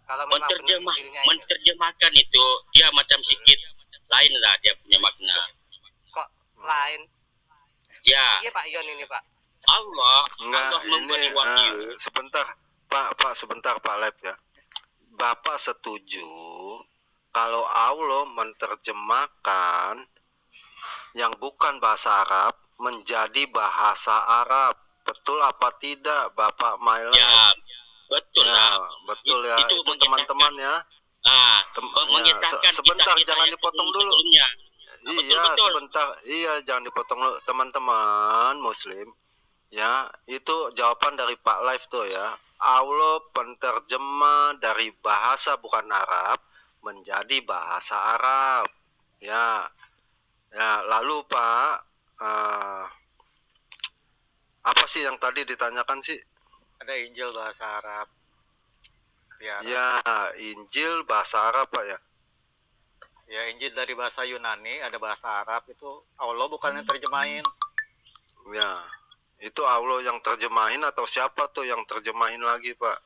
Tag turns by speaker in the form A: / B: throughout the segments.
A: Kalau memang benar Injilnya ini.
B: Menerjemahkan itu dia macam sedikit lain lah dia punya makna.
A: Kok lain?
B: Ya.
A: Iya Pak Yon ini Pak.
B: Allah
C: memberi wahyu. Sebentar Pak Lep ya. Bapak setuju kalau Allah menerjemahkan yang bukan bahasa Arab menjadi bahasa Arab, betul apa tidak Bapak Mailan?
B: Ya, betul lah.
C: Betul ya. Itu teman-teman ya. Sebentar jangan dipotong dulu. Iya, betul. Sebentar. Iya, jangan dipotong dulu teman-teman Muslim. Ya, itu jawaban dari Pak Live tuh ya. Allah penterjemah dari bahasa bukan Arab menjadi bahasa Arab. Ya. Ya, lalu Pak, apa sih yang tadi ditanyakan sih?
D: Ada Injil bahasa Arab.
C: Ya, Injil bahasa Arab Pak ya.
D: Ya, Injil dari bahasa Yunani, ada bahasa Arab, itu Allah bukan yang terjemahin.
C: Ya, itu Allah yang terjemahin atau siapa tuh yang terjemahin lagi Pak?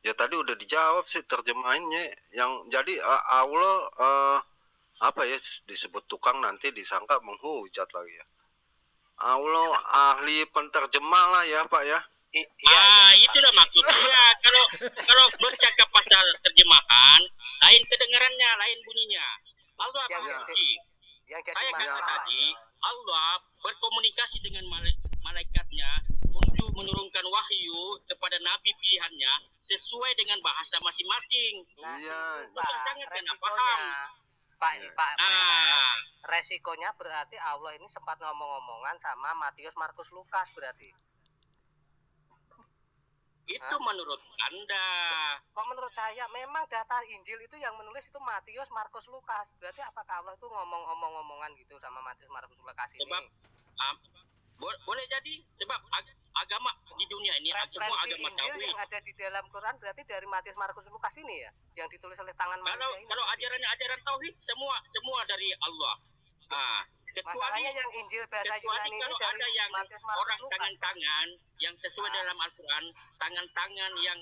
C: Ya tadi udah dijawab sih terjemahinnya. Yang jadi Allah apa ya disebut tukang nanti disangka menghujat lagi ya. Allah ahli penterjemah lah ya Pak ya.
B: Itulah maksudnya. Kalau bercakap pasal terjemahan, lain kedengarannya, lain bunyinya. Allah saya kata tadi, Allah berkomunikasi dengan malaikatnya untuk menurunkan wahyu kepada nabi pilihannya sesuai dengan bahasa masing-masing.
C: Iya.
A: Pak, resikonya berarti Allah ini sempat ngomong-ngomongan sama Matius, Markus, Lukas berarti.
B: Itu menurut Anda.
A: Kok menurut saya memang data Injil itu yang menulis itu Matius, Markus, Lukas. Berarti apakah Allah itu ngomong-ngomongan gitu sama Matius, Markus, Lukas ini?
B: Sebab boleh jadi sebab agama di dunia ini semua agama
A: Injil yang ada di dalam Quran berarti dari Matius, Markus, Lukas ini ya, yang ditulis oleh tangan manusia ini.
B: Kalau ajaran tauhid semua dari Allah.
A: Masalahnya yang Injil bahasa Yunani ini dari Matius, Markus,
B: orang
A: Lukas.
B: Tangan-tangan yang sesuai dalam Al-Quran, tangan-tangan yang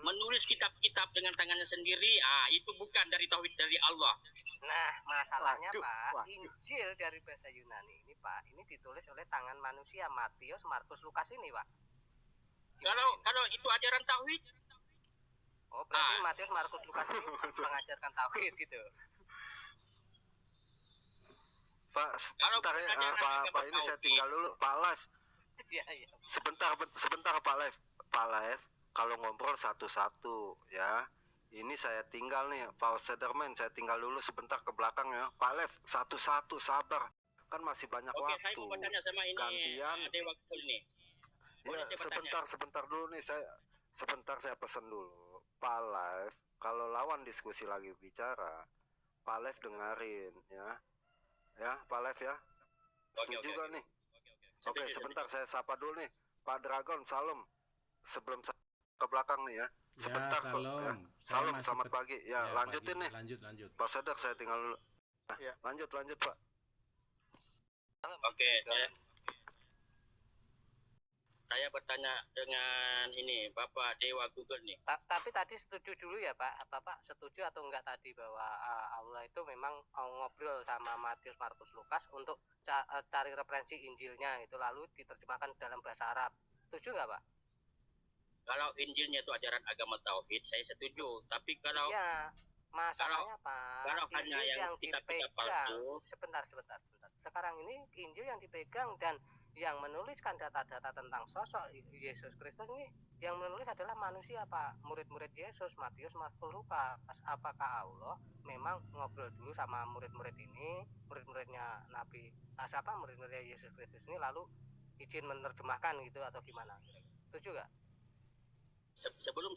B: menulis kitab-kitab dengan tangannya sendiri, itu bukan dari tauhid dari Allah.
A: Nah, masalahnya Pak, Injil dari bahasa Yunani ini Pak, ini ditulis oleh tangan manusia Matius, Markus, Lukas ini Pak.
B: Kalau itu ajaran tauhid,
A: berarti Matius, Markus, Lukas ini mengajarkan tauhid gitu.
C: Pak, sebentar ya, Pak ini saya tinggal dulu, Pak Live.
A: Iya.
C: Sebentar Pak Live. Pak Live, kalau ngobrol satu-satu ya. Ini saya tinggal nih, Pak Sederman, saya tinggal dulu sebentar ke belakang ya. Pak Live, satu-satu sabar. Kan masih banyak waktu.
B: Saya mau bertanya sama ini.
C: Gantian.
B: Dewa ini.
C: Ya, sebentar dulu nih saya pesan dulu. Pak Live, kalau lawan diskusi lagi bicara, Pak Live dengerin ya. Ya, Pak Live ya. Setuju juga nih. Oke, sebentar saya sapa dulu nih. Pak Dragon, salam. Sebelum ke belakang nih ya. Sebentar
E: ya, salam.
C: Ya. Salam, selamat pagi. Ya, lanjutin
E: pagi.
C: nih.
E: Lanjut.
C: Pak Sedar saya tinggal dulu.
D: Ya.
C: Lanjut Pak.
B: Oke, saya bertanya dengan ini Bapak Dewa Google nih.
A: Tapi tadi setuju dulu ya Pak, Bapak setuju atau enggak tadi bahwa Allah itu memang ngobrol sama Matius, Markus, Lukas untuk cari referensi Injilnya itu lalu diterjemahkan dalam bahasa Arab. Setuju enggak Pak?
B: Kalau Injilnya itu ajaran agama tauhid, saya setuju. Tapi kalau
A: masalahnya Pak,
B: kalau hanya yang kitab-kitab palsu.
A: Sebentar. Sekarang ini Injil yang dipegang dan yang menuliskan data-data tentang sosok Yesus Kristus ini yang menulis adalah manusia Pak, murid-murid Yesus, Matius, Markus, Lukas. Apakah Allah memang ngobrol dulu sama murid-murid ini, murid-muridnya Nabi, murid-muridnya Yesus Kristus ini lalu izin menerjemahkan gitu atau gimana? Setuju nggak?
B: Sebelum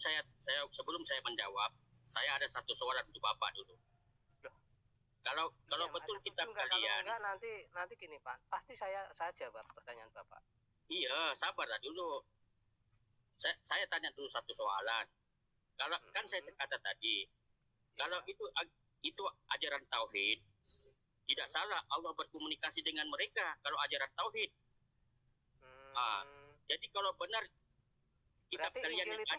B: saya menjawab, saya ada satu soalan untuk Bapak dulu. Kalau betul kitab kalian,
A: enggak, nanti gini Pak, pasti saya jawab pertanyaan Bapak.
B: Iya, sabarlah dulu. Saya tanya dulu satu soalan. Kalau kan saya kata tadi, kalau itu ajaran tauhid, tidak salah Allah berkomunikasi dengan mereka kalau ajaran tauhid. Jadi kalau benar
A: berarti Injil itu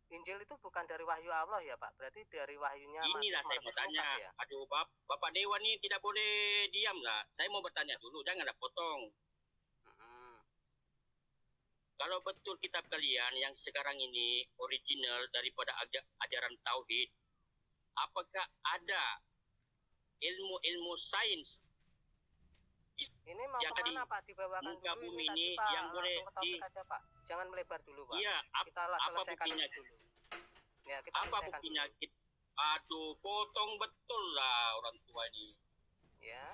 A: Injil itu bukan dari wahyu Allah ya Pak, berarti dari wahyunya
B: Inilah saya mau
A: Markus
B: tanya.
A: Lukas ya.
B: Aduh, Bapak Dewa nih tidak boleh diam lah. Saya mau bertanya dulu, janganlah potong. Kalau betul kitab kalian yang sekarang ini original daripada ajaran tauhid, apakah ada ilmu-ilmu sains
A: Ini mau
B: yang
A: kemana Pak? Dibawakan
B: muka
A: dulu
B: bumi
A: tadi
B: ini
A: Pak,
B: yang boleh
A: langsung ke topik aja Pak. Jangan melebar dulu Pak.
B: Iya,
A: Kita
B: apa
A: selesaikan
B: buktinya?
A: ini dulu. Ya, kita
B: Apa
A: selesaikan
B: buktinya?
A: dulu.
B: Aduh, potong betul lah orang tua ini.
A: Ya.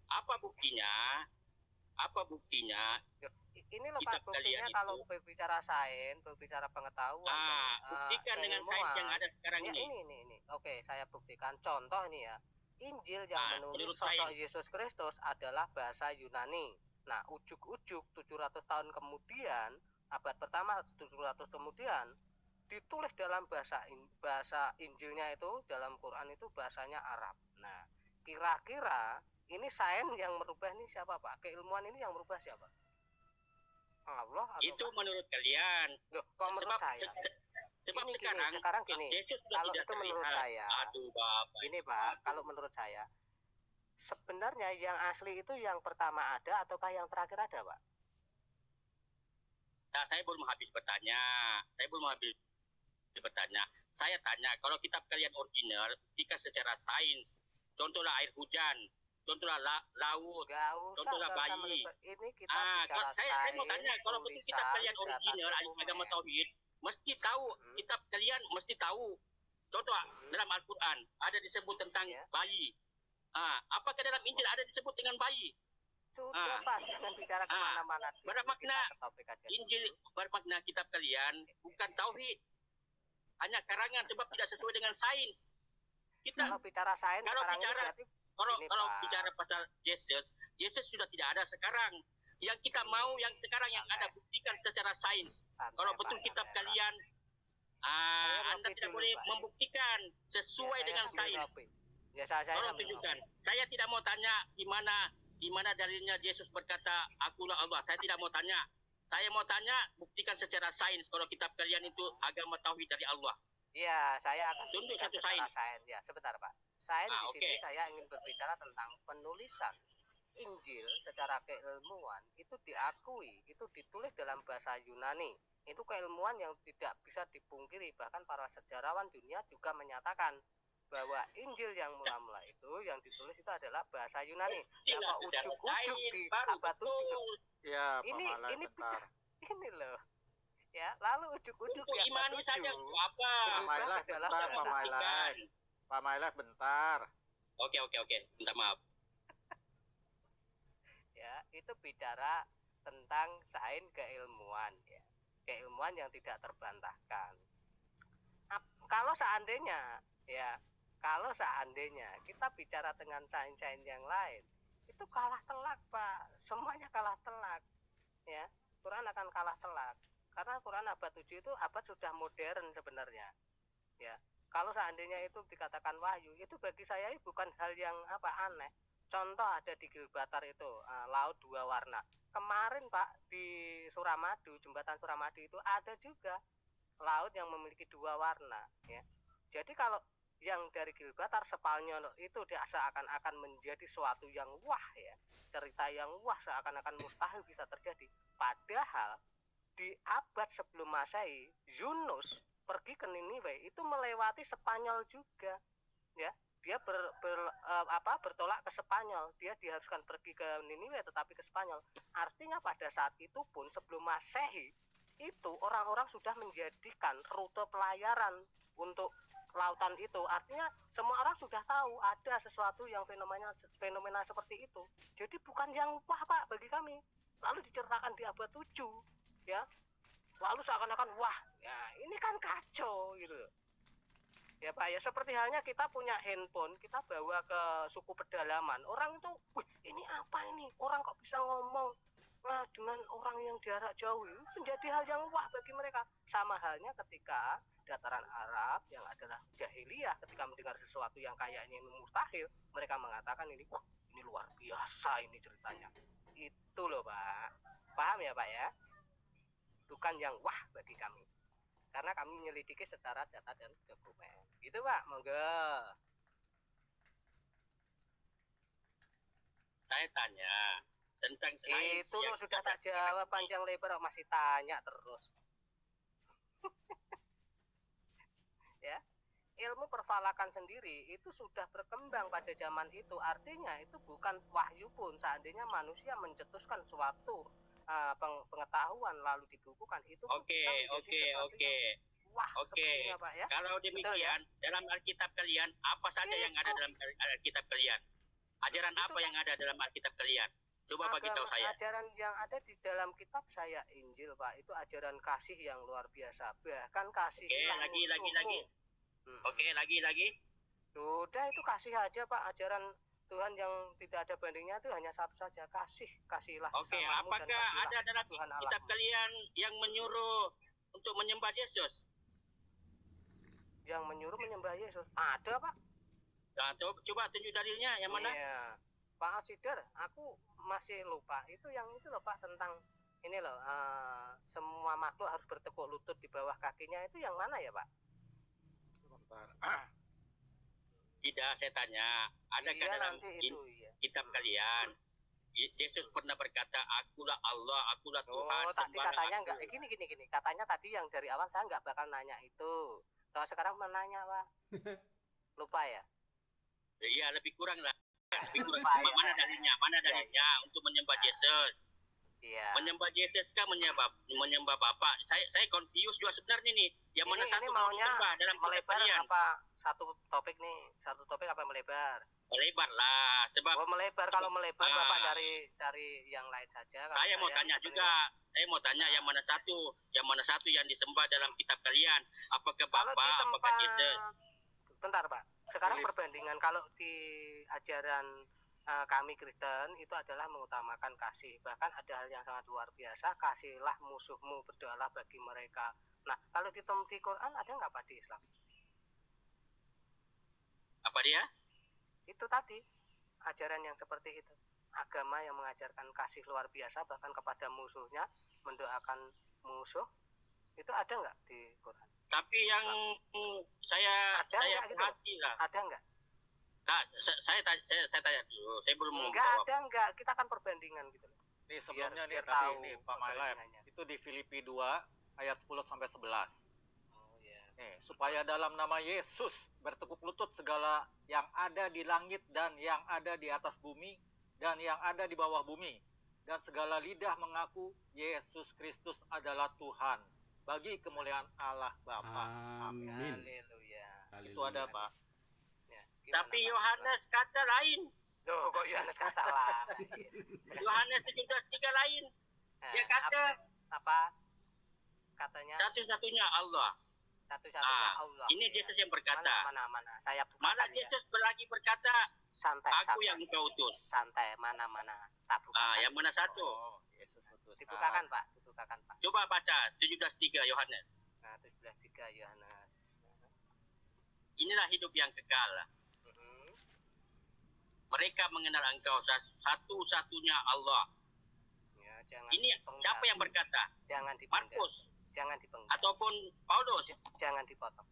B: Apa buktinya? Apa buktinya?
A: Ini loh
B: Kitab
A: Pak, buktinya
B: kalian
A: kalau
B: itu.
A: berbicara sains, berbicara pengetahuan,
B: Buktikan dengan sains yang ada sekarang
A: ya,
B: ini.
A: ini. Oke, saya buktikan. Contoh ini ya. Injil yang menulis
B: menurut
A: sosok
B: sains.
A: Yesus Kristus adalah bahasa Yunani. Nah, ujuk-ujuk 700 tahun kemudian, abad pertama 700 kemudian, ditulis dalam bahasa Injilnya itu, dalam Quran itu bahasanya Arab. Nah, kira-kira ini sains yang merubah ini siapa Pak? Keilmuan ini yang merubah siapa? Allah atau
B: Itu menurut kalian.
A: Loh, kok menurut saya?
B: Sebab
A: Gini,
B: sekarang
A: gini.
B: Yesus sudah
A: Kalau
B: tidak
A: itu menurut
B: terlihat.
A: saya,
B: Aduh Bapak.
A: Ini Pak, kalau menurut saya, sebenarnya yang asli itu yang pertama ada ataukah yang terakhir ada Pak?
B: Nah, saya belum habis bertanya. Saya tanya, kalau kitab kalian original, buktikan secara sains. Contohlah air hujan, contohlah laut, contohlah bayi.
A: Ini kita bicara
B: saya mau tanya, kalau betul
A: tulisan,
B: kitab kalian original, agama tauhid, mesti tahu, kitab kalian mesti tahu. Contoh, dalam Al-Quran, ada disebut tentang bayi. Apakah dalam Injil ada disebut dengan bayi?
A: Sudah Pak, jangan bicara kemana-mana.
B: Bermakna Injil, bermakna kitab kalian bukan tauhid, hanya karangan sebab tidak sesuai dengan sains.
A: Kalau bicara sains sekarang ini berarti
B: kalau bicara pasal Yesus sudah tidak ada sekarang. Yang kita mau yang sekarang yang ada buktikan secara sains. Kalau betul kitab kalian, Anda tidak boleh membuktikan sesuai dengan sains.
A: Ya, saya
B: tunjukkan. Saya tidak mau tanya di mana dalilnya Yesus berkata, Akulah Allah. Saya tidak mau tanya. Saya mau tanya, buktikan secara sains kalau kitab kalian itu agama tauhid dari Allah.
A: Iya, saya akan
B: tunjuk satu
A: sains. Ya, sebentar Pak. Sains di sini saya ingin berbicara tentang penulisan Injil secara keilmuan itu diakui, itu ditulis dalam bahasa Yunani. Itu keilmuan yang tidak bisa dipungkiri, bahkan para sejarawan dunia juga menyatakan bahwa Injil yang mula-mula itu yang ditulis itu adalah bahasa Yunani. Ya kok ujuk-ujuk di abad 7.
C: Ya,
A: ini bicara ini loh. Ya, lalu ujuk-ujuk di abad 7.
B: Apa?
C: Pak Mailah bentar.
B: Oke. Minta maaf.
A: Ya, itu bicara tentang sains keilmuan ya. Keilmuan yang tidak terbantahkan. Kalau seandainya kita bicara dengan sains-sains yang lain, itu kalah telak Pak, semuanya kalah telak ya. Quran akan kalah telak karena Quran abad 7 itu abad sudah modern sebenarnya ya. Kalau seandainya itu dikatakan wahyu, itu bagi saya bukan hal yang aneh. Contoh ada di Gilbatar itu laut dua warna. Kemarin Pak di Suramadu, jembatan Suramadu itu ada juga laut yang memiliki dua warna ya. Jadi kalau yang dari Gilbatar Spanyol itu dia seakan-akan menjadi suatu yang wah ya, cerita yang wah seakan-akan mustahil bisa terjadi. Padahal di abad sebelum Masehi, Yunus pergi ke Niniwe itu melewati Spanyol juga ya. Dia bertolak ke Spanyol, dia diharuskan pergi ke Niniwe tetapi ke Spanyol. Artinya pada saat itu pun sebelum Masehi itu orang-orang sudah menjadikan rute pelayaran untuk lautan itu. Artinya semua orang sudah tahu ada sesuatu yang fenomena seperti itu. Jadi bukan yang wah Pak bagi kami. Lalu diceritakan di abad 7 ya. Lalu seakan-akan wah, ya ini kan kacau gitu. Ya Pak ya, seperti halnya kita punya handphone, kita bawa ke suku pedalaman. Orang itu, wih ini apa ini? Orang kok bisa ngomong dengan orang yang jarak jauh, ini menjadi hal yang wah bagi mereka. Sama halnya ketika dataran Arab yang adalah jahiliyah, ketika mendengar sesuatu yang kayaknya ini mustahil, mereka mengatakan ini, wah ini luar biasa ini ceritanya. Itu loh Pak. Paham ya Pak ya? Bukan yang wah bagi kami. karena kami menyelidiki secara data dan dokumen. Gitu Pak, monggo.
B: Saya tanya tentang sains.
A: Itu lo sudah tak jawab panjang lebar, masih tanya terus. Ya, ilmu perfalakan sendiri itu sudah berkembang pada zaman itu. Artinya itu bukan wahyu pun. Seandainya manusia mencetuskan suatu pengetahuan lalu dibukukan, itu pun bisa menjadi sesuatu yang wah, sepertinya Pak ya.
B: Kalau demikian, dalam Alkitab kalian apa saja yang ada dalam Alkitab kalian? Ajaran apa yang ada dalam Alkitab kalian? Coba bagi tahu saya.
A: Ajaran yang ada di dalam kitab saya Injil Pak, itu ajaran kasih yang luar biasa. Bahkan kasih
B: lagi. Oke, lagi.
A: Sudah, itu kasih aja Pak. Ajaran Tuhan yang tidak ada bandingnya itu hanya satu saja, kasihilah sesamamu dan
B: apakah ada dalam
A: Tuhan
B: kitab
A: Allahmu.
B: kalian yang menyuruh untuk menyembah Yesus?
A: Yang menyuruh menyembah Yesus ada Pak.
B: Nah, coba tunjuk dalilnya yang mana?
A: Iya. Pak Sidar, aku masih lupa. Itu yang itu loh Pak, tentang ini loh, semua makhluk harus bertekuk lutut di bawah kakinya. Itu yang mana ya Pak?
C: Sebentar.
B: Tidak, saya tanya. Adakah dalam kitab kalian Yesus pernah berkata, akulah Allah, akulah Tuhan.
A: Tadi katanya enggak. Gini. Katanya tadi yang dari awal saya enggak bakal nanya itu. Kalau sekarang menanya Pak. Lupa ya?
B: Iya, lebih kurang lah. Mana dalilnya untuk menyembah Yesus?
A: Iya.
B: Menyembah Yesus kan menyembah Bapa. Saya confused juga sebenarnya nih. Yang mana satu
A: maunya
B: dalam
A: melebar
B: kalian?
A: Apa satu topik apa melebar?
B: Melebar lah, sebab
A: melebar. Kalau melebar Bapak cari yang lain saja.
B: Saya mau tanya juga. Saya mau tanya yang mana satu yang disembah dalam kitab kalian? Apakah Bapa, apakah Yesus?
A: Bentar Pak. Sekarang perbandingan kalau di ajaran kami Kristen itu adalah mengutamakan kasih. Bahkan ada hal yang sangat luar biasa, kasihilah musuhmu, berdoalah bagi mereka. Nah, kalau di Quran ada nggak Pak di Islam?
B: Apa dia?
A: Itu tadi ajaran yang seperti itu. Agama yang mengajarkan kasih luar biasa bahkan kepada musuhnya, mendoakan musuh. Itu ada nggak di Quran?
B: Tapi yang saya perhati lah.
A: Ada nggak?
B: Nah, saya tanya dulu. Saya belum mau
A: jawab. Enggak. Kita akan perbandingan gitu.
D: Nih sebelumnya
A: biar
D: nih tadi nih Pak My Life. Itu di Filipi 2 ayat 10 sampai 11.
A: Oh iya.
D: Nih, supaya dalam nama Yesus bertekuk lutut segala yang ada di langit dan yang ada di atas bumi dan yang ada di bawah bumi, dan segala lidah mengaku Yesus Kristus adalah Tuhan, bagi kemuliaan Allah Bapa.
E: Amin.
A: Haleluya.
D: Itu ada Pak.
A: Ya,
B: tapi Yohanes kata lain.
A: Loh, kok Yohanes kata lain?
B: Yohanes 13:3 lain. Dia kata
A: apa? Katanya
B: satu-satunya Allah.
A: Satu-satunya Allah.
B: Ini Yesus yang berkata.
A: Mana? Saya bukan.
B: Mana Yesus lagi berkata?
A: Santai.
B: Aku yang engkau utus.
A: Santai. Mana? Tak bukan.
B: Yang mana satu?
D: Oh, Yesus utus.
A: Dibukakan Pak.
B: Coba baca 17:3 Yohanes.
A: 17:3 Yohanes.
B: Inilah hidup yang kekal. Mereka mengenal engkau satu-satunya Allah.
A: Ya,
B: ini siapa yang berkata?
A: Jangan dipenggal.
B: Markus.
A: Jangan dipenggal.
B: Ataupun Paulus.
A: Jangan dipotong.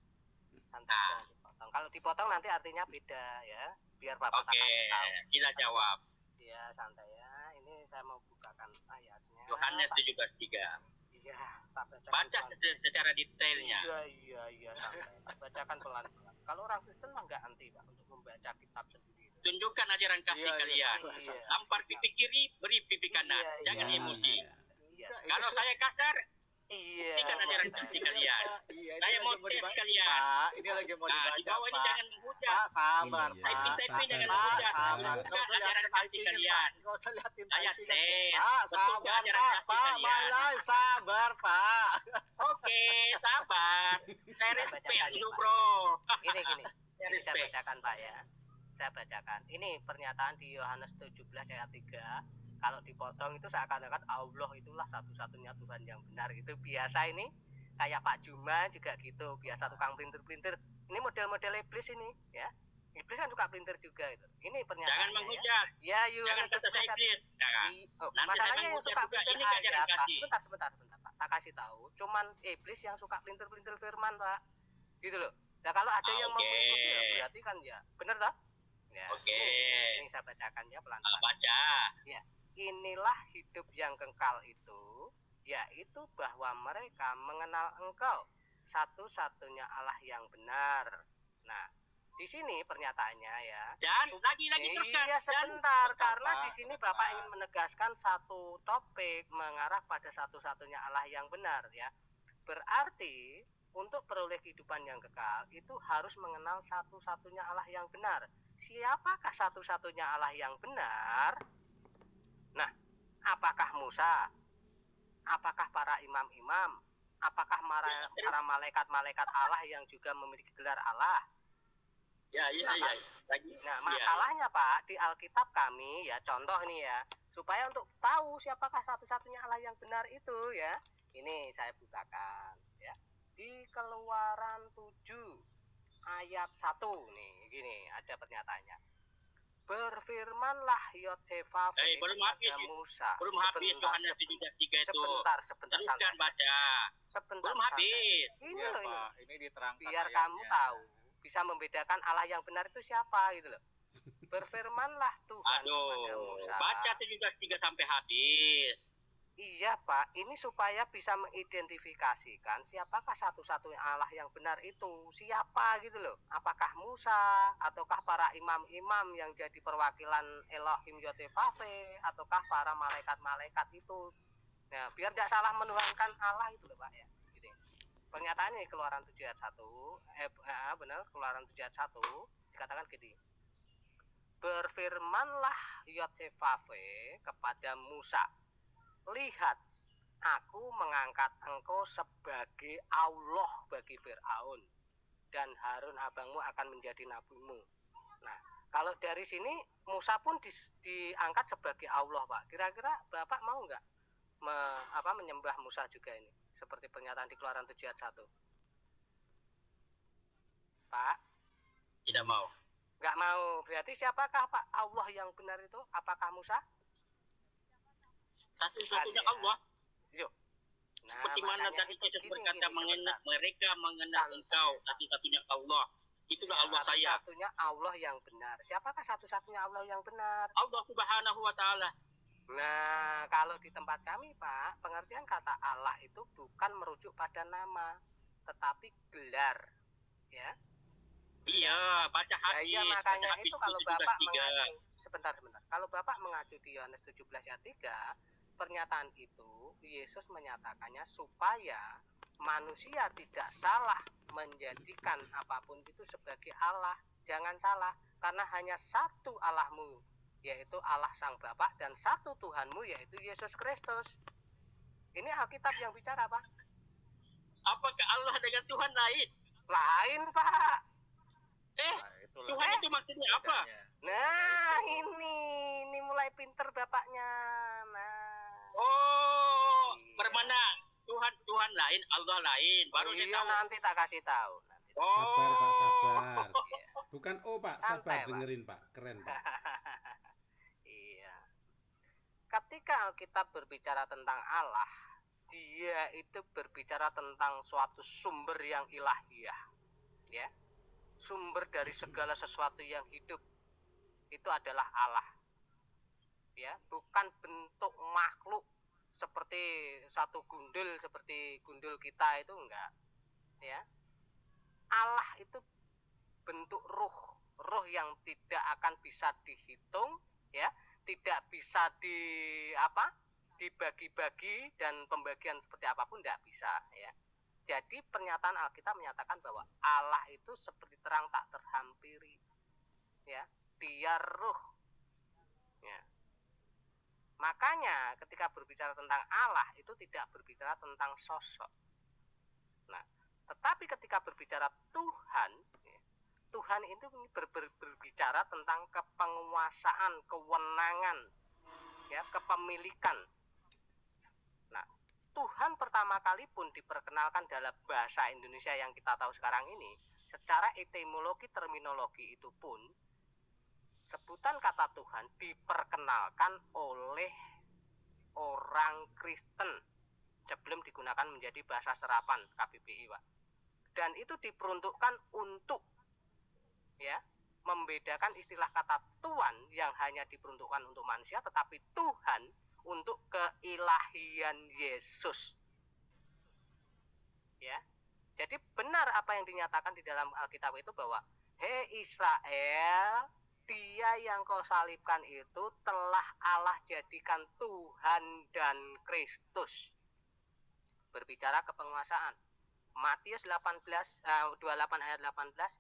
A: Jangan dipotong. Kalau dipotong nanti artinya beda ya. Biar Bapak kasih tahu.
B: Tidak jawab.
A: Ya, santai ya. Ini saya mau bukakan ayatnya.
B: Yohanes 17:3.
A: Iya, tak bacakan.
B: Baca secara detailnya.
A: Iya, santai. Bacakan pelan-pelan. Kalau orang Kristen mah enggak anti, Pak, untuk membaca kitab sendiri.
B: Tunjukkan ajaran kasih kalian. Tampar pipi kiri, beri pipi kanan. Jangan emosi. Kalau saya kasar, buktikan ajaran kasih kalian. Saya mau tes kalian.
D: Pak, ini lagi mau dibaca,
B: di bawah ini
D: Pak.
B: jangan menghujat.
D: Pak, sabar, Pak.
B: Typing jangan menghujat. Buktikan ajaran kasih kalian.
D: Nggak usah liatin
B: Saya
D: typing.
B: tes.
D: Pak, sabar, Pak. Pak, My Life, sabar, Pak.
B: Oke, sabar. Saya respect dulu, bro.
A: Gini. Ini saya bacakan, Pak ya. Saya bacakan. Ini pernyataan di Yohanes 17 ayat 3. Kalau dipotong itu seakan-akan Allah itulah satu-satunya Tuhan yang benar. Itu biasa ini. Kayak Pak Juma juga gitu. Biasa tukang pelintir-pelintir. Ini model-model iblis ini ya. Iblis kan suka pelintir juga itu. Ini pernyataan.
B: Jangan menghujat.
A: Ya, Yohanes 17 ayat 3. Masalahnya yang suka pelintir ayat, Pak. Sebentar, Pak. tak kasih tahu, cuman iblis yang suka pelintir-pelintir firman, Pak. Gitu loh. Nah, kalau ada yang mau mengikuti ya berarti kan ya benar toh? Ya.
B: Oke.
A: Ini saya bacakan ya pelan-pelan.
B: Baca.
A: Ya. Inilah hidup yang kekal itu, yaitu bahwa mereka mengenal Engkau, satu-satunya Allah yang benar. Nah, di sini pernyataannya ya.
B: Dan lagi teruskan.
A: Iya sebentar, karena di sini Bapak ingin menegaskan satu topik mengarah pada satu-satunya Allah yang benar ya. Berarti untuk peroleh kehidupan yang kekal itu harus mengenal satu-satunya Allah yang benar. Siapakah satu-satunya Allah yang benar? Nah, apakah Musa? Apakah para imam-imam? Apakah para malaikat-malaikat Allah yang juga memiliki gelar Allah?
B: Ya. Lagi.
A: Nah, masalahnya Pak, di Alkitab kami ya, contoh nih ya, supaya untuk tahu siapakah satu-satunya Allah yang benar itu ya, ini saya bukakan ya. Di Keluaran 7 ayat 1 nih, gini ada pernyataannya. Berfirmanlah Yotefave kepada Musa.
B: Belum habis Yohanes 3 itu.
A: Sebentar
B: teruskan baca.
A: Sebentar.
B: Belum habis.
A: Ini loh
D: ini diterangkan
A: biar
D: ayatnya.
A: kamu tahu bisa membedakan Allah yang benar itu siapa gitu loh. Berfirmanlah Tuhan kepada Musa.
B: Baca 3 sampai habis.
A: Iya Pak, ini supaya bisa mengidentifikasikan siapakah satu-satunya Allah yang benar itu, siapa gitu loh. Apakah Musa, ataukah para imam-imam yang jadi perwakilan Elohim Yotefave, ataukah para malaikat-malaikat itu. Nah, biar tidak salah menuhankan Allah itu loh Pak ya. Gitu. Pernyataannya Keluaran 7 ayat 1, benar, Keluaran 7 ayat 1, dikatakan gini. Berfirmanlah Yotefave kepada Musa. Lihat, aku mengangkat engkau sebagai Allah bagi Fir'aun, dan Harun abangmu akan menjadi nabimu. Nah, kalau dari sini Musa pun diangkat sebagai Allah, Pak. Kira-kira Bapak mau nggak menyembah Musa juga ini? Seperti pernyataan di Keluaran 7 ayat 1. Pak?
B: Tidak mau.
A: Nggak mau. Berarti siapakah Pak Allah yang benar itu? Apakah Musa?
B: Satu-satunya Allah.
A: Yuk. Nah,
B: seperti mana tadi Yesus berkata mereka mengenal engkau satu-satunya Allah. Itulah Allah saya.
A: Satu-satunya Allah yang benar. Siapakah satu-satunya Allah yang benar?
B: Allah Subhanahu wa Ta'ala.
A: Nah, kalau di tempat kami Pak, pengertian kata Allah itu bukan merujuk pada nama, tetapi gelar. Ya.
B: Iya, baca hadis.
A: Iya, makanya itu kalau Bapak mengacu sebentar. Kalau Bapak mengacu di Yohanes 17 ayat 3, pernyataan itu Yesus menyatakannya supaya manusia tidak salah menjadikan apapun itu sebagai Allah. Jangan salah, karena hanya satu Allahmu, yaitu Allah Sang Bapa, dan satu Tuhanmu, yaitu Yesus Kristus. Ini Alkitab yang bicara, Pak.
B: Apakah Allah dengan Tuhan lain?
A: Lain, Pak.
B: Tuhan itu maksudnya apa?
A: Nah, ini mulai pinter Bapaknya. Nah.
B: Bermana Tuhan lain, Allah lain. Baru
A: iya,
B: tahu.
A: nanti tak kasih tahu.
E: Sabar Pak, sabar. Bukan Pak,
A: santai,
E: sabar dengerin Pak. Keren Pak.
A: Iya. Ketika Alkitab berbicara tentang Allah, dia itu berbicara tentang suatu sumber yang ilahiyah. Ya. Sumber dari segala sesuatu yang hidup itu adalah Allah. Ya, bukan bentuk makhluk seperti satu gundul, seperti gundul kita itu enggak. Ya. Allah itu bentuk ruh yang tidak akan bisa dihitung, ya, tidak bisa dibagi-bagi, dan pembagian seperti apapun tidak bisa, ya. Jadi pernyataan Alkitab menyatakan bahwa Allah itu seperti terang tak terhampiri, ya, dia ruh, ya. Makanya ketika berbicara tentang Allah itu tidak berbicara tentang sosok. Nah, tetapi ketika berbicara Tuhan, ya, Tuhan itu berbicara tentang kepenguasaan, kewenangan, ya, kepemilikan. Nah, Tuhan pertama kali pun diperkenalkan dalam bahasa Indonesia yang kita tahu sekarang ini, secara etimologi terminologi itu pun sebutan kata Tuhan diperkenalkan oleh orang Kristen, sebelum digunakan menjadi bahasa serapan KBBI, Pak. Dan itu diperuntukkan untuk ya membedakan istilah kata Tuhan yang hanya diperuntukkan untuk manusia, tetapi Tuhan untuk keilahian Yesus. Ya. Jadi benar apa yang dinyatakan di dalam Alkitab itu bahwa hei Israel, dia yang kau salibkan itu telah Allah jadikan Tuhan dan Kristus. Berbicara kepenguasaan. Matius 28 ayat 18,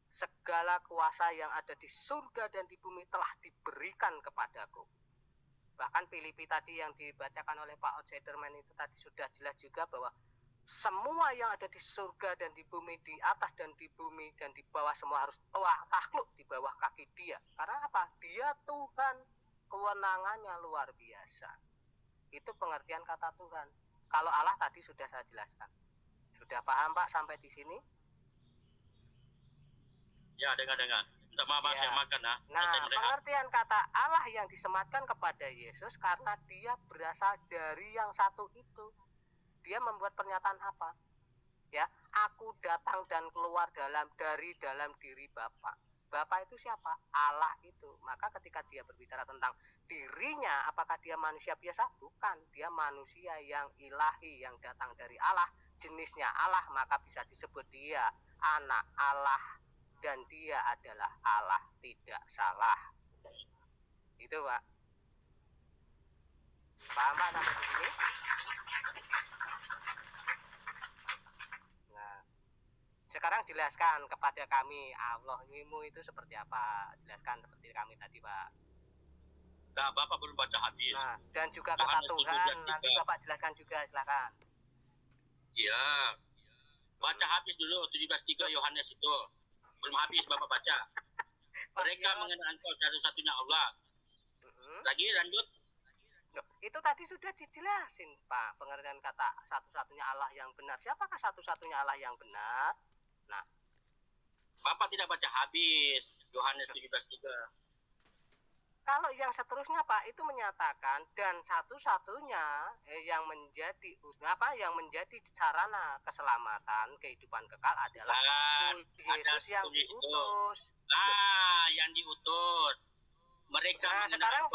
A: segala kuasa yang ada di surga dan di bumi telah diberikan kepadaku. Bahkan Filipi tadi yang dibacakan oleh Pak Outsiderman itu tadi sudah jelas juga bahwa semua yang ada di surga dan di bumi, di atas dan di bumi dan di bawah, semua harus takluk di bawah kaki dia. Karena apa? Dia Tuhan, kewenangannya luar biasa. Itu pengertian kata Tuhan. Kalau Allah tadi sudah saya jelaskan. Sudah paham Pak sampai di sini?
B: Ya, dengar. Minta maaf,
A: Ya.
B: saya makan.
A: Nah, pengertian kata Allah yang disematkan kepada Yesus karena dia berasal dari yang satu itu. Dia membuat pernyataan apa? Ya, aku datang dan keluar dari dalam diri Bapa. Bapa itu siapa? Allah itu. Maka ketika dia berbicara tentang dirinya, apakah dia manusia biasa? Bukan. Dia manusia yang ilahi, yang datang dari Allah, jenisnya Allah, maka bisa disebut dia anak Allah dan dia adalah Allah, tidak salah. Itu, Pak. Paham Pak sampai di sini? Sekarang jelaskan kepada kami Allahmu itu seperti apa. Jelaskan seperti kami tadi, Pak.
B: Nah, Bapak belum baca habis.
A: Nah, dan juga kata Tuhan, nanti Bapak jelaskan juga, silakan.
B: Iya. Baca habis dulu 17:3 Yohanes itu. Belum habis Bapak baca. Mereka mengenal Engkau satu-satunya Allah. Lagi lanjut.
A: Itu tadi sudah dijelasin, Pak, pengertian kata satu-satunya Allah yang benar. Siapakah satu-satunya Allah yang benar? Nah,
B: Bapak tidak baca habis Yohanes 17:3.
A: kalau yang seterusnya Pak itu menyatakan dan satu-satunya yang menjadi sarana keselamatan kehidupan kekal adalah Yesus yang diutus.
B: Yang diutus. Mereka
A: Nah, sekarang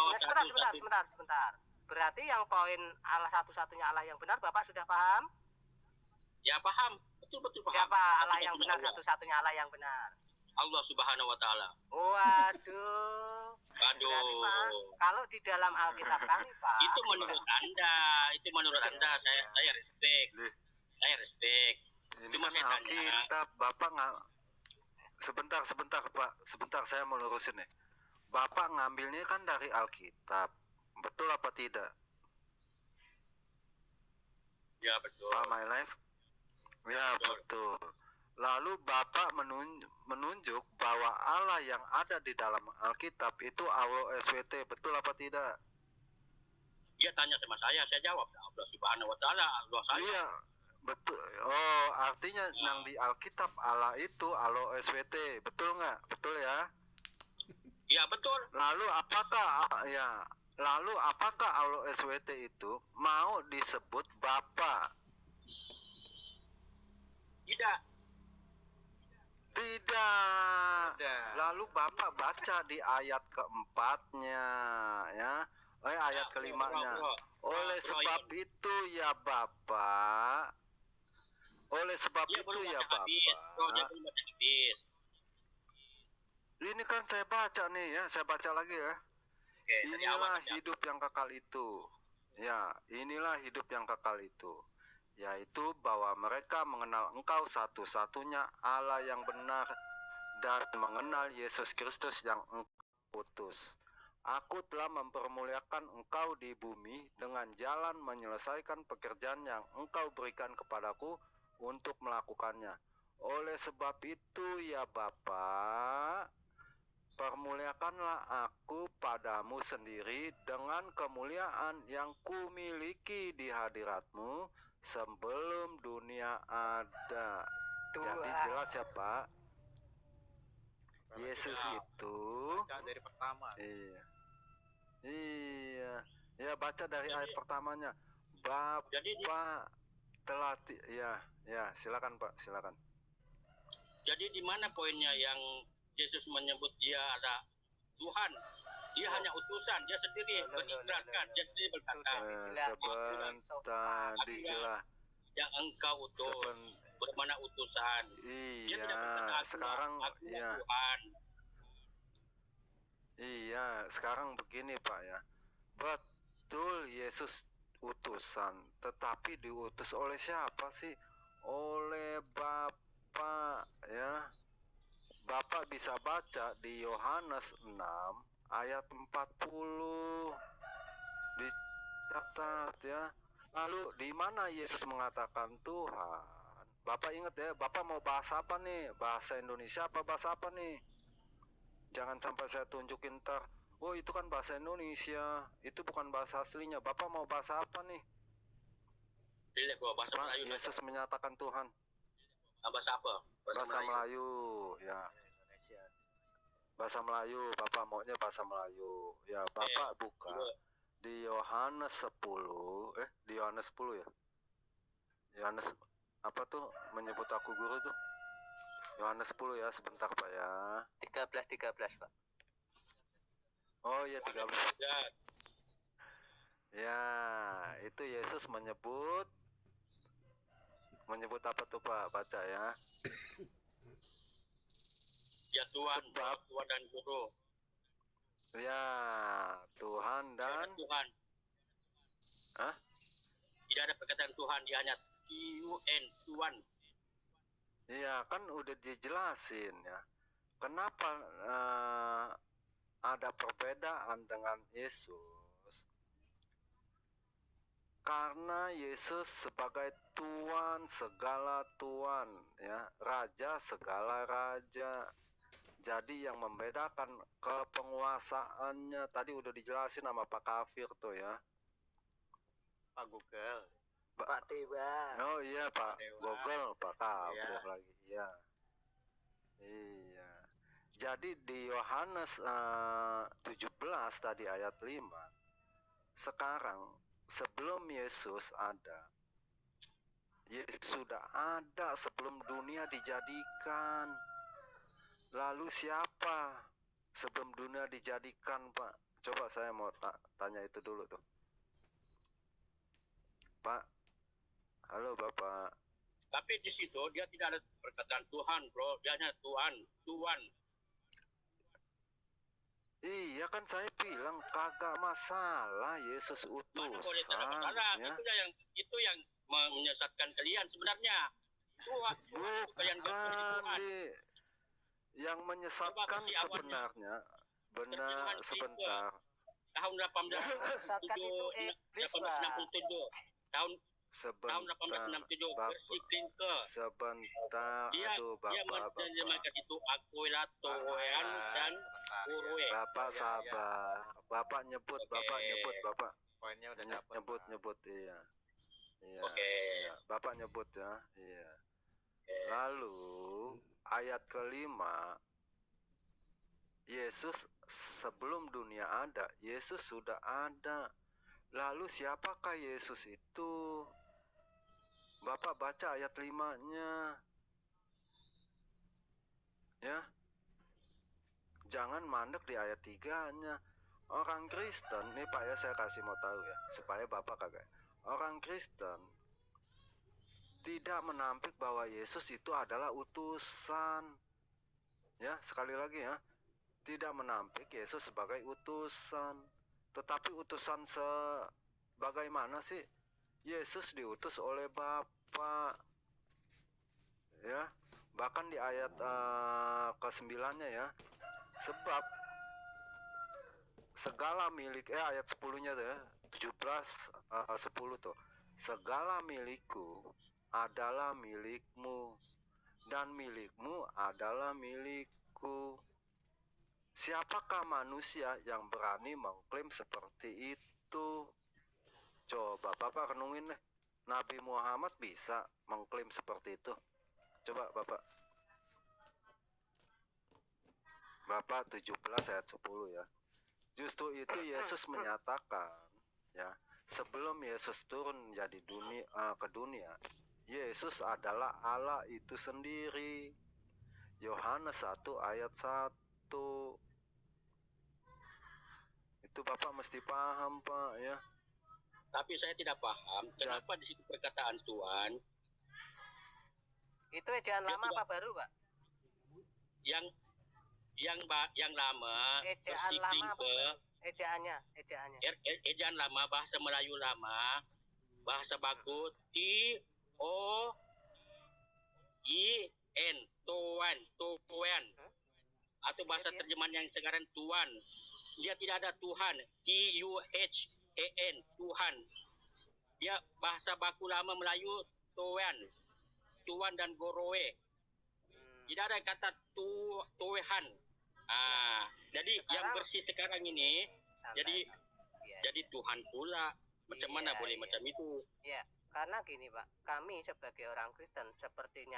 A: sebentar. Berarti yang poin Allah satu-satunya Allah yang benar Bapak sudah paham?
B: Ya, paham. Betul paham.
A: Siapa Allah yang benar, satu-satunya Allah yang benar?
B: Allah Subhanahu wa taala.
A: Waduh. Berarti, Pak, kalau di dalam Alkitab kami, Pak.
B: Itu menurut Anda. Saya respect. Saya respect.
C: Ini
B: Cuma
C: kan
B: saya tanya.
C: Alkitab, Bapak nggak. Sebentar Pak. Sebentar saya mau lurusin nih. Bapak ngambilnya kan dari Alkitab. Betul apa tidak?
B: Ya, betul.
C: Pak My Life? Ya, betul. Lalu Bapak menunjuk bahwa Allah yang ada di dalam Alkitab itu Allah SWT. Betul apa tidak?
B: Dia tanya sama saya jawab. Allah Subhanahu wa taala, Allah saya.
C: Iya, betul. Oh, artinya yang di Alkitab Allah itu Allah SWT. Betul nggak? Betul ya?
B: Iya, betul.
C: Lalu apakah Allah SWT itu mau disebut Bapa? Tidak. Lalu Bapak baca di ayat keempatnya, ya, ayat kelimanya. Oleh sebab itu ya Bapak. Bapak. Ini kan saya baca nih ya, saya baca lagi ya. Inilah hidup yang kekal itu. Ya, inilah hidup yang kekal itu. Yaitu bahwa mereka mengenal Engkau satu-satunya Allah yang benar dan mengenal Yesus Kristus yang Engkau utus. Aku telah mempermuliakan Engkau di bumi dengan jalan menyelesaikan pekerjaan yang Engkau berikan kepadaku untuk melakukannya. Oleh sebab itu ya Bapa, permuliakanlah aku padamu sendiri dengan kemuliaan yang kumiliki di hadiratmu sebelum dunia ada. Jadi jelas ya Pak, Yesus itu
D: baca dari pertama.
C: iya, ya baca dari ayat pertamanya.
B: Jadi
C: Bapak telah ya, silakan Pak, silakan.
B: jadi di mana poinnya yang Yesus menyebut dia ada Tuhan? Dia hanya utusan, dia sendiri berikrarkan, dia sendiri berkata,
C: Sebentar dijelas.
B: yang engkau utus, bermana utusan. Dia tidak berkata,
C: Iya, sekarang
B: aku
C: ya.
B: Tuhan.
C: Iya, sekarang begini Pak ya. Betul Yesus utusan, tetapi diutus oleh siapa sih? Oleh Bapa ya. Bapak bisa baca di Yohanes 6 ayat 40. Dicatat ya. Lalu di mana Yesus mengatakan Tuhan? Bapak ingat ya, Bapak mau bahas apa nih? Bahasa Indonesia apa bahasa apa nih? Jangan sampai saya tunjukin ntar, oh itu kan bahasa Indonesia, itu bukan bahasa aslinya. Bapak mau bahasa apa nih?
B: Pilih gua bahasa
C: Pak,
B: Melayu.
C: Yesus menyatakan Tuhan.
B: Bahasa apa?
C: Bahasa Melayu, ya. Bahasa Melayu, Bapak maunya bahasa Melayu. Ya, Bapak buka di Yohanes 10, di Yohanes 10 ya. Yohanes apa tuh menyebut aku guru tuh? Yohanes 10 ya, sebentar Pak ya.
A: 13 Pak.
C: Oh iya 13. Ya, itu Yesus menyebut apa tuh Pak? Baca ya.
B: Ya Tuhan,
C: Sebab
B: Tuhan dan Guru.
C: Ya, Tuhan dan
B: Tuhan.
C: Hah?
B: Tidak ada perkataan Tuhan, dia hanya Tuhan.
C: Iya, kan udah dijelasin ya. Kenapa ada perbedaan dengan Yesus? Karena Yesus sebagai Tuhan segala Tuhan, ya, Raja segala Raja. Jadi yang membedakan kepenguasaannya tadi udah dijelasin sama Pak Kafir tuh ya.
D: Pak Google.
A: Pak Dewa.
C: Oh iya Pak Google, Pak Kafir
D: Iya.
C: lagi. Iya. Iya. Jadi di Yohanes 17 tadi ayat 5. Sekarang sebelum Yesus ada, Yesus sudah ada sebelum dunia dijadikan. Lalu siapa sebelum dunia dijadikan, Pak? Coba saya mau tanya itu dulu tuh. Pak. Halo Bapak.
B: Tapi di situ dia tidak ada perkataan Tuhan, bro. Dia hanya Tuhan.
C: Iya kan saya bilang kagak masalah Yesus utusan.
B: Mana boleh tidak masalah?
C: Ya.
B: Itu yang menyesatkan kalian sebenarnya. Tuhan kalian Tuhan.
C: Yang menyesatkan sebenarnya benar sebentar.
B: Tahun 1867
A: itu iblis, Pak.
B: Tahun
C: Sebentar,
B: 1867 versi Klinke.
C: Sebentar,
B: Dia
C: Bapak.
B: itu akulah Tuhan dan Urwe.
C: Bapak sabar. Bapak nyebut, Bapak.
D: Poinnya udah dapat.
C: Nyebut, iya. Iya.
B: Oke.
C: Iya. Bapak nyebut ya, iya. Lalu ayat kelima, Yesus sebelum dunia ada, Yesus sudah ada. Lalu siapakah Yesus itu? Bapak baca ayat 5-nya. Ya. Jangan mandek di ayat 3-nya. Orang Kristen, nih Pak ya saya kasih mau tahu ya, supaya Bapak kagak. Orang Kristen tidak menampik bahwa Yesus itu adalah utusan. Ya, sekali lagi ya. Tidak menampik Yesus sebagai utusan. Tetapi utusan sebagaimana sih? Yesus diutus oleh Bapa. Ya, bahkan di ayat ke-9-nya ya. Sebab segala milik ayat 10-nya tuh ya. 10 tuh. Segala milikku adalah milikmu dan milikmu adalah milikku. Siapakah manusia yang berani mengklaim seperti itu? Coba Bapak renungin deh. Nabi Muhammad bisa mengklaim seperti itu. Coba Bapak. Bapak 17 ayat 10 ya. Justru itu Yesus menyatakan ya, sebelum Yesus turun jadi ke dunia, Yesus adalah Allah itu sendiri. Yohanes 1 ayat 1. Itu Bapak mesti paham, Pak, ya.
B: Tapi saya tidak paham kenapa di situ perkataan Tuhan
A: Itu ejaan
B: Dia
A: lama
B: tidak-
A: apa baru, Pak?
B: yang lama
A: Ejaan
B: bersikling
A: lama apa
B: ke
A: baru? Ejaannya.
B: ejaan lama, bahasa Melayu lama, bahasa baku T-O-I-N, Tuan, atau bahasa
A: Iya.
B: terjemahan yang sekarang Tuhan. Dia tidak ada Tuhan, T-U-H-A-N, Tuhan. Dia bahasa baku lama Melayu Tuan dan Gorowe. Tidak ada kata Tuhan. Jadi yang
A: Sekarang-
B: bersih sekarang ini
A: Santai.
B: Jadi-
A: Iya.
B: jadi Tuhan pula. Macam mana
A: Iya,
B: boleh
A: iya.
B: macam itu?
A: Karena gini, Pak, kami sebagai orang Kristen seperti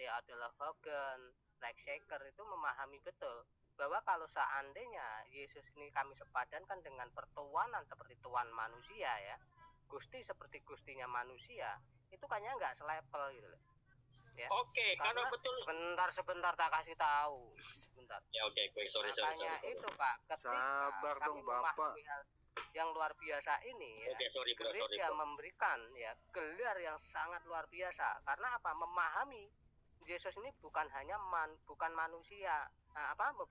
A: adalah Hogan, Like Shaker itu memahami betul bahwa kalau seandainya Yesus ini kami sepadankan dengan pertuanan seperti Tuhan manusia ya, Gusti seperti Gustinya manusia, itu kayaknya nggak selevel gitu loh. Ya.
B: Oke, kalau
A: Karena
B: betul.
A: sebentar tak kasih tahu. Sebentar.
B: Ya oke, sorry.
A: Makanya itu, Pak, ketika
C: Sabar
A: kami
C: dong, Bapak.
A: memahami hal yang luar biasa ini ya,
B: Oke, sorry bro.
A: gereja memberikan ya gelar yang sangat luar biasa. Karena apa? Memahami Yesus ini bukan manusia,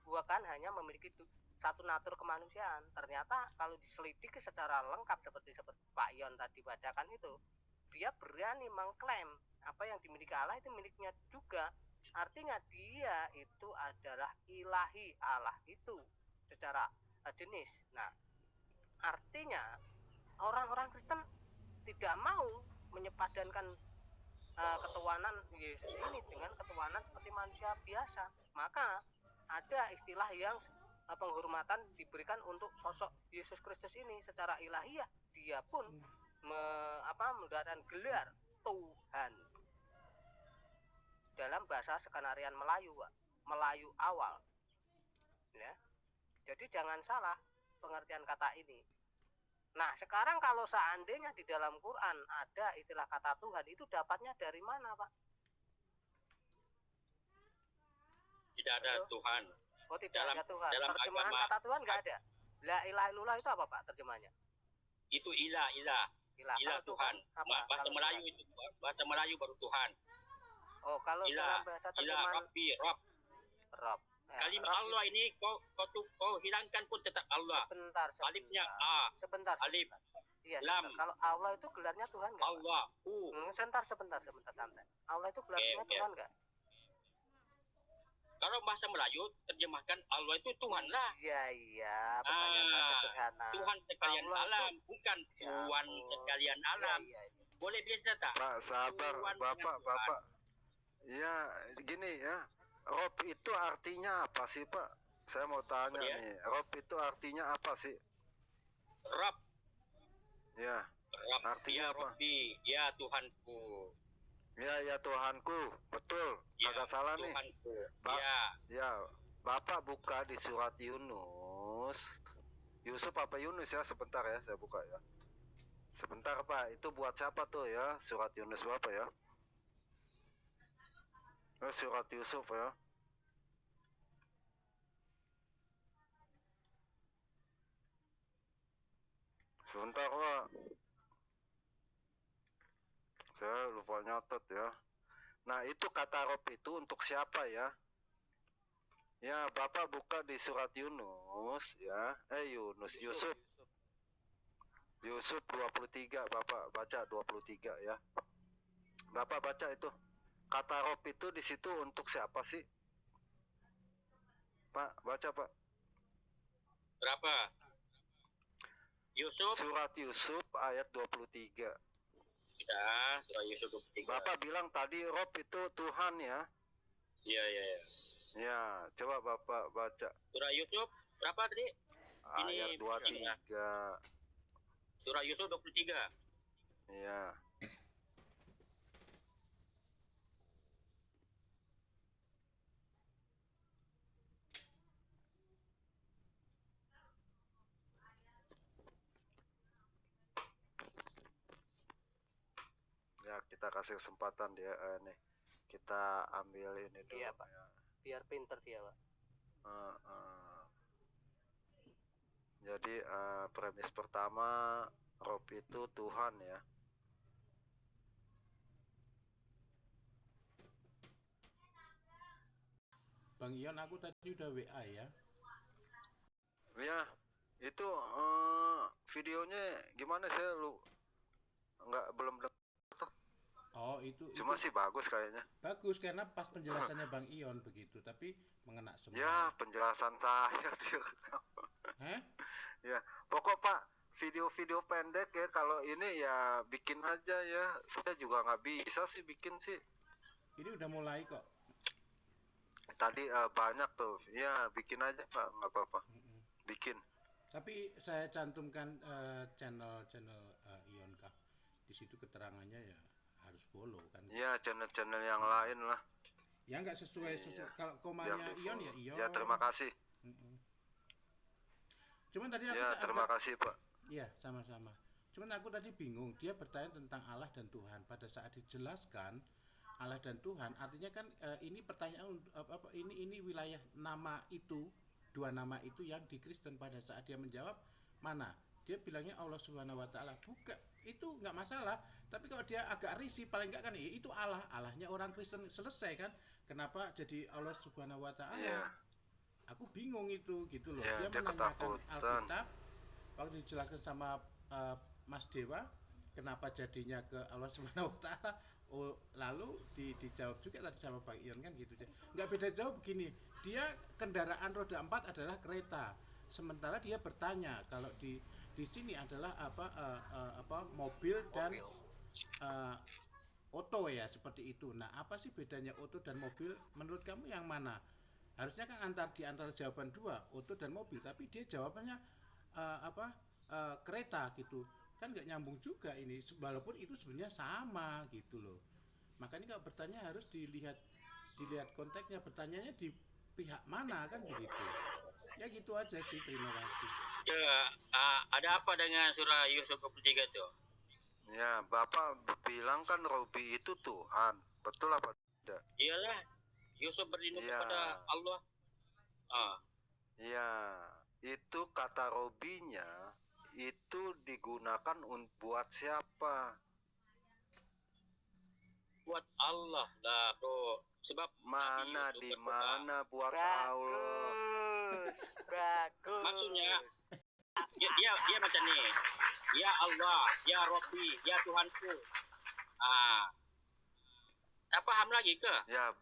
A: bukan hanya memiliki satu natur kemanusiaan. Ternyata kalau diselidiki secara lengkap seperti Pak Yon tadi bacakan itu, dia berani mengklaim apa yang dimiliki Allah itu miliknya juga. Artinya dia itu adalah ilahi, Allah itu secara jenis. Nah, artinya orang-orang Kristen tidak mau menyepadankan ketuhanan Yesus ini dengan ketuhanan seperti manusia biasa. Maka ada istilah yang penghormatan diberikan untuk sosok Yesus Kristus ini secara ilahiyah. Dia pun menggunakan gelar Tuhan dalam bahasa skenarian Melayu, Pak. Melayu awal. Ya. Jadi jangan salah pengertian kata ini. Nah, sekarang kalau seandainya di dalam Quran ada istilah kata Tuhan, itu dapatnya dari mana, Pak?
B: Tidak ada Tuhan.
A: Oh, tidak ada Tuhan.
B: dalam
A: Terjemahan
B: agama-
A: kata Tuhan nggak ada. La ilaha illallah itu apa, Pak, terjemahannya?
B: Itu ilah.
A: Ilah.
B: Ilah
A: Kalau
B: Tuhan.
A: apa?
B: Bahasa
A: Kalau
B: Melayu
A: Tuhan?
B: itu. Bahasa Melayu baru Tuhan.
A: Oh, kalau
B: Ilah.
A: dalam bahasa
B: Ilah,
A: terjemahan
B: Rabbi, Rob.
A: Rob. Ya,
B: Kalimat
A: Rob
B: Allah ini kau hilangkan pun tetap Allah.
A: Sebentar.
B: Alifnya A.
A: Sebentar.
B: Alif.
A: Iya,
B: Lam.
A: sebentar. Kalau Allah itu gelarnya Tuhan nggak, Pak?
B: Allah.
A: Sebentar santai. Allah itu gelarnya
B: Oke.
A: Tuhan nggak?
B: Kalau bahasa Melayu terjemahkan Allah itu Tuhan lah.
A: Iya. Pertanyaan saya sederhana.
B: Tuhan sekalian
A: Allah itu-
B: alam, bukan
A: Ya
B: Tuhan
A: ampun.
B: sekalian alam.
A: Iya.
B: Boleh biasa tak?
C: Pak, sabar,
B: Tuhan
C: Bapak,
B: dengan Tuhan.
C: Bapak. Ya, gini ya. Rob itu artinya apa sih, Pak? Saya mau tanya
B: Apa dia?
C: nih. Rob itu artinya apa sih?
B: Rob,
C: Ya,
B: ya
C: Artinya apa?
B: Robbi, ya Tuhanku.
C: ya Tuhanku. Betul.
B: Ya,
C: Kagak salah nih.
B: Tuhanku.
C: Pak.
B: Ya,
C: Ya, Bapak buka di surat Yunus. Yusuf apa Yunus ya? Sebentar ya, saya buka ya. Sebentar, Pak. Itu buat siapa tuh ya? Surat Yunus Bapak ya? Surat Yusuf ya. Sebentar, Pak. Saya lupa nyatet ya. Nah, itu kata Rob itu untuk siapa ya? Ya, Bapak buka di surat Yunus ya. Yusuf. Yusuf 23, Bapak baca 23 ya. Bapak baca itu. Kata Rob itu di situ untuk siapa sih? Pak, baca, Pak.
B: berapa? Yusuf,
C: Surat Yusuf ayat 23.
B: ya, surah Yusuf 23.
C: Bapak bilang tadi Rob itu Tuhan ya.
B: Iya.
C: Ya, coba Bapak baca
B: Surah Yusuf berapa tadi?
C: ayat 23.
B: Surah Yusuf 23.
C: Ya. kita kasih kesempatan dia nih. Kita ambil ini dulu.
A: Iya, Pak.
C: Ya.
A: Biar pinter dia, Pak.
C: Jadi premis pertama, Rob itu Tuhan ya.
E: Bang Ion, aku tadi udah WA ya.
C: Ya, itu videonya gimana, saya belum dengar.
E: Oh, itu
C: Cuma sih bagus kayaknya.
E: bagus karena pas penjelasannya Bang Ion begitu, tapi mengena semua.
C: Ya, penjelasan saya dia.
E: Hah?
C: Ya, pokok Pak, video-video pendek ya, kalau ini ya bikin aja ya. Saya juga nggak bisa sih bikin sih.
E: Ini udah mulai kok.
C: Tadi banyak tuh. Ya, bikin aja Pak, nggak apa-apa. Bikin.
E: Tapi saya cantumkan channel Ionkah. Di situ keterangannya ya harus follow kan.
C: Ya, channel-channel yang lain lah.
E: Ya nggak sesuai
C: Iya.
E: kalau komanya
C: Biar
E: Ion ya
C: di-follow.
E: Ion.
C: Ya, terima kasih.
E: Cuman tadi aku
C: Ya, terima kasih Pak.
E: Iya, sama-sama. Cuman aku tadi bingung, dia bertanya tentang Allah dan Tuhan. Pada saat dijelaskan Allah dan Tuhan, artinya kan ini pertanyaan ini wilayah nama itu, dua nama itu yang di Kristen. Pada saat dia menjawab, mana? Dia bilangnya Allah Subhanahu wa taala. Bukan, itu nggak masalah. Tapi kalau dia agak risih, paling nggak kan itu Allahnya orang Kristen, selesai kan? Kenapa jadi Allah Subhanahu wa taala?
C: Iya.
E: Aku bingung itu gitu loh.
C: Ya,
E: Dia
C: dia
E: menanyakan
C: ketakutan.
E: Alkitab, waktu dijelaskan sama Mas Dewa, kenapa jadinya ke Allah Subhanahu wa taala? Oh, lalu dijawab juga tadi sama Pak Ion kan gitu. Nggak beda jauh begini. Dia kendaraan roda 4 adalah kereta. Sementara dia bertanya kalau di sini adalah mobil dan oto ya, seperti itu. Nah, apa sih bedanya oto dan mobil? Menurut kamu yang mana? Harusnya kan di antara jawaban dua, oto dan mobil, tapi dia jawabannya kereta gitu. Kan nggak nyambung juga ini, walaupun itu sebenarnya sama gitu loh. Makanya kalau bertanya harus dilihat konteksnya, bertanyanya di pihak mana kan begitu. Ya gitu aja sih, terima kasih.
B: Ya, ada apa dengan surah Yusuf 23 tuh?
C: Ya, Bapak bilang kan Robi itu Tuhan. Betul apa tidak?
B: Iyalah, Yusuf berlindung
C: Iya.
B: kepada Allah.
C: Ya, itu kata Robinya itu digunakan buat siapa?
B: Buat Allah lah, bro. Sebab
C: Mana
B: Nabi
C: di
B: Yusuf berdoa.
C: mana buat Allah?
A: Bagus.
B: Maksudnya, dia macam ni. Ya Allah, ya Rabbi, ya Tuhanku. Tak paham lagi ke?
C: Ya,